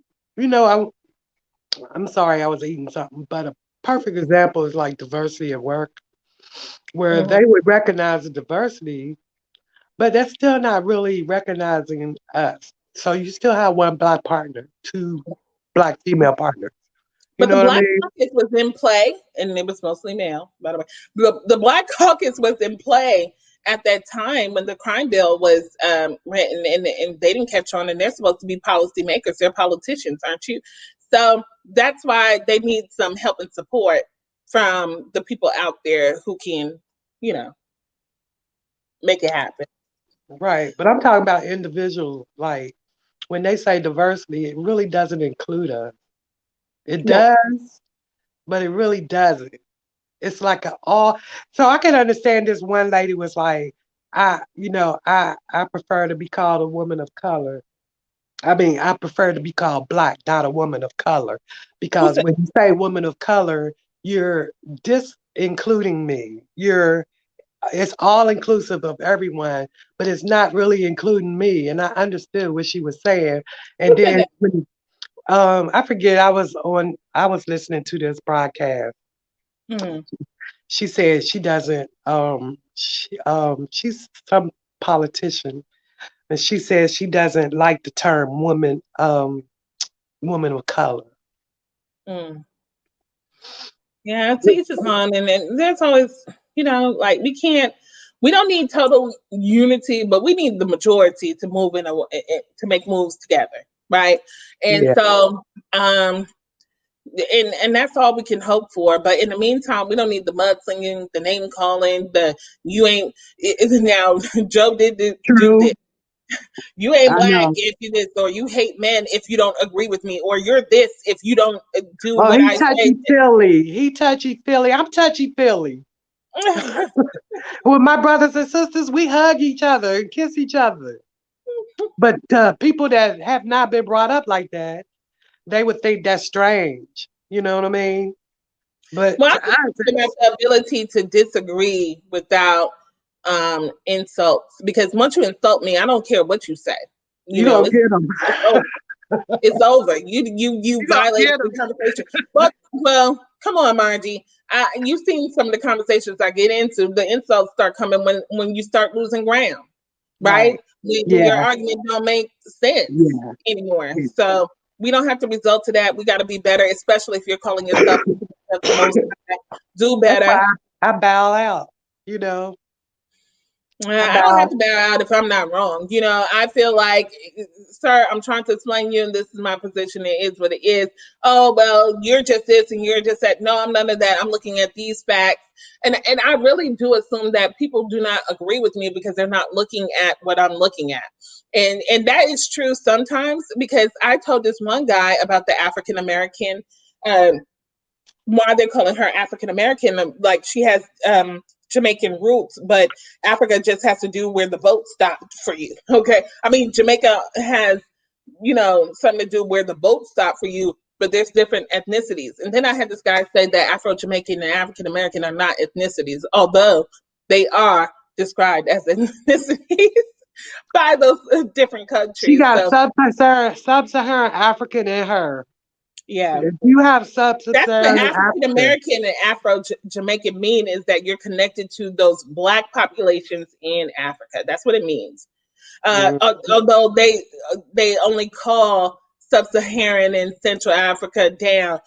I'm sorry, I was eating something, but a perfect example is like diversity at work, where Mhm. they would recognize the diversity, but that's still not really recognizing us. So you still have one black partner, two black female partners. You But know the what I Black mean? Caucus was in play, and it was mostly male, by the way. The Black Caucus was in play at that time when the crime bill was written, and they didn't catch on, and they're supposed to be policymakers. They're politicians, aren't you? So that's why they need some help and support from the people out there who can, you know, make it happen. Right. But I'm talking about individual, like when they say diversity, it really doesn't include us. It No, does, but it really doesn't. It's like a all. So I can understand this one lady was like, I prefer to be called a woman of color. I mean, I prefer to be called black, not a woman of color, who because said when you say woman of color, you're dis including me. It's all inclusive of everyone, but it's not really including me. And I understood what she was saying. And who said then that? I forget I was listening to this broadcast. Hmm. She said she doesn't she's some politician, and she says she doesn't like the term woman of color. Mm. Yeah, to each his own, and there's always, like we don't need total unity, but we need the majority to move to make moves together, right? And Yeah, so, and that's all we can hope for. But in the meantime, we don't need the mudslinging, the name calling, the you ain't. Now Joe did do true. this. You ain't I black know. if you this, or you hate men if you don't agree with me, or you're this if you don't do Oh, what he I say. touchy feely. He touchy feely. I'm touchy feely. Well, With my brothers and sisters, we hug each other and kiss each other. But people that have not been brought up like that, they would think that's strange. You know what I mean? But I I think it's about the ability to disagree without insults. Because once you insult me, I don't care what you say. You you know, gonna get them. it's over. It's over. You You gonna violated get the them. conversation. But well, come on, Margie. You've seen some of the conversations I get into. The insults start coming when you start losing ground, right? Right. When your Yeah. argument don't make sense Yeah. anymore. Yeah. So we don't have to resort to that. We got to be better, especially if you're calling yourself of the most high. Do That's better. why I bow out. You know, I I don't have bow. to bow out if I'm not wrong. I feel like, sir, I'm trying to explain you, and this is my position. It is what it is. Oh, well, you're just this and you're just that. No, I'm none of that. I'm looking at these facts. And I really do assume that people do not agree with me because they're not looking at what I'm looking at. And that is true sometimes, because I told this one guy about the African American, um, why they're calling her African American. Like, she has Jamaican roots, but Africa just has to do where the boat stopped for you. Okay. I mean, Jamaica has, something to do where the boat stopped for you, but there's different ethnicities. And then I had this guy say that Afro Jamaican and African American are not ethnicities, although they are described as ethnicities by those different She countries. got So, sub-Saharan African in her. yeah. If you have That's what sub-Saharan African African, American and Afro Jamaican mean, is that you're connected to those black populations in Africa. That's what it means. mm, Although they only call sub-Saharan and Central Africa down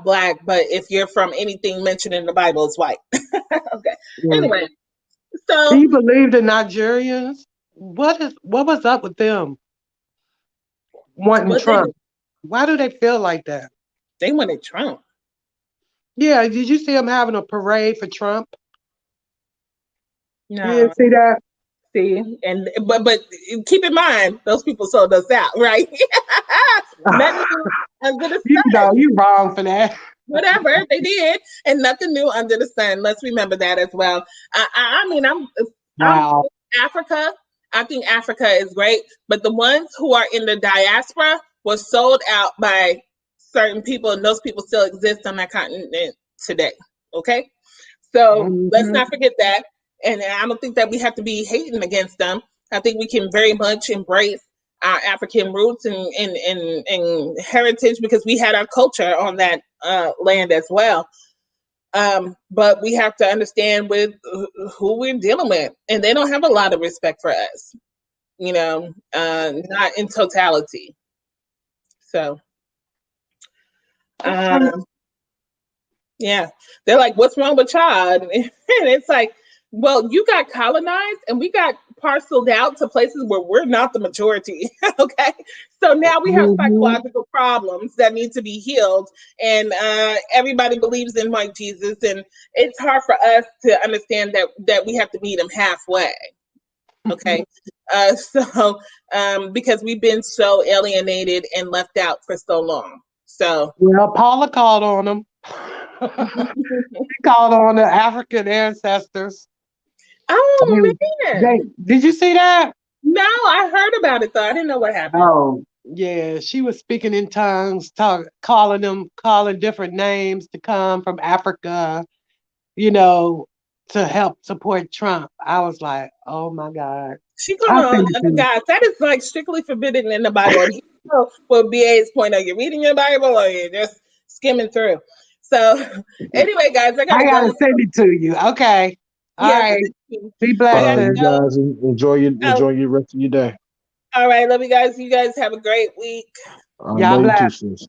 black, but if you're from anything mentioned in the Bible, it's white. Okay. mm. Anyway, Can so you believe the Nigerians? What was up with them wanting what they do? Trump? Why do they feel like that? They wanted Trump. Yeah, did you see them having a parade for Trump? You No, didn't see that? see, and but keep in mind, those people sold us out, right? Nothing new under the You know, sun. you wrong for that. Whatever they did, and nothing new under the sun. Let's remember that as well. I mean, I'm Wow. Africa. I think Africa is great, but the ones who are in the diaspora were sold out by certain people, and those people still exist on that continent today. Okay, so let's Hmm. not forget that. And I don't think that we have to be hating against them. I think we can very much embrace our African roots and heritage, because we had our culture on that land as well. But we have to understand with who we're dealing with, and they don't have a lot of respect for us. Not in totality. So, Okay. um, yeah, they're like, "What's wrong with y'all?" And it's like, well, you got colonized, and we got parceled out to places where we're not the majority. Okay, so now we have Hmm. psychological problems that need to be healed, and everybody believes in white Jesus, and it's hard for us to understand that we have to meet him halfway. Okay, so because we've been so alienated and left out for so long. So. Well, Paula called on them. She called on the African ancestors. Oh They, man. did you see that? No, I heard about it though. I didn't know what happened. Oh, yeah. She was speaking in tongues, calling different names to come from Africa, you know, to help support Trump. I was like, oh my God. She called I on think other guys. That is like strictly forbidden in the Bible. And what BA's point, are you reading your Bible or you're just skimming through? So anyway, guys, I I gotta gotta go. send it to you. Okay. All Yes, right. Be I All blessed. right, gotta you go. guys enjoy Oh, your rest of your day. all right, love you guys. You guys have a great week. All right, Y'all love you too, bless. sis.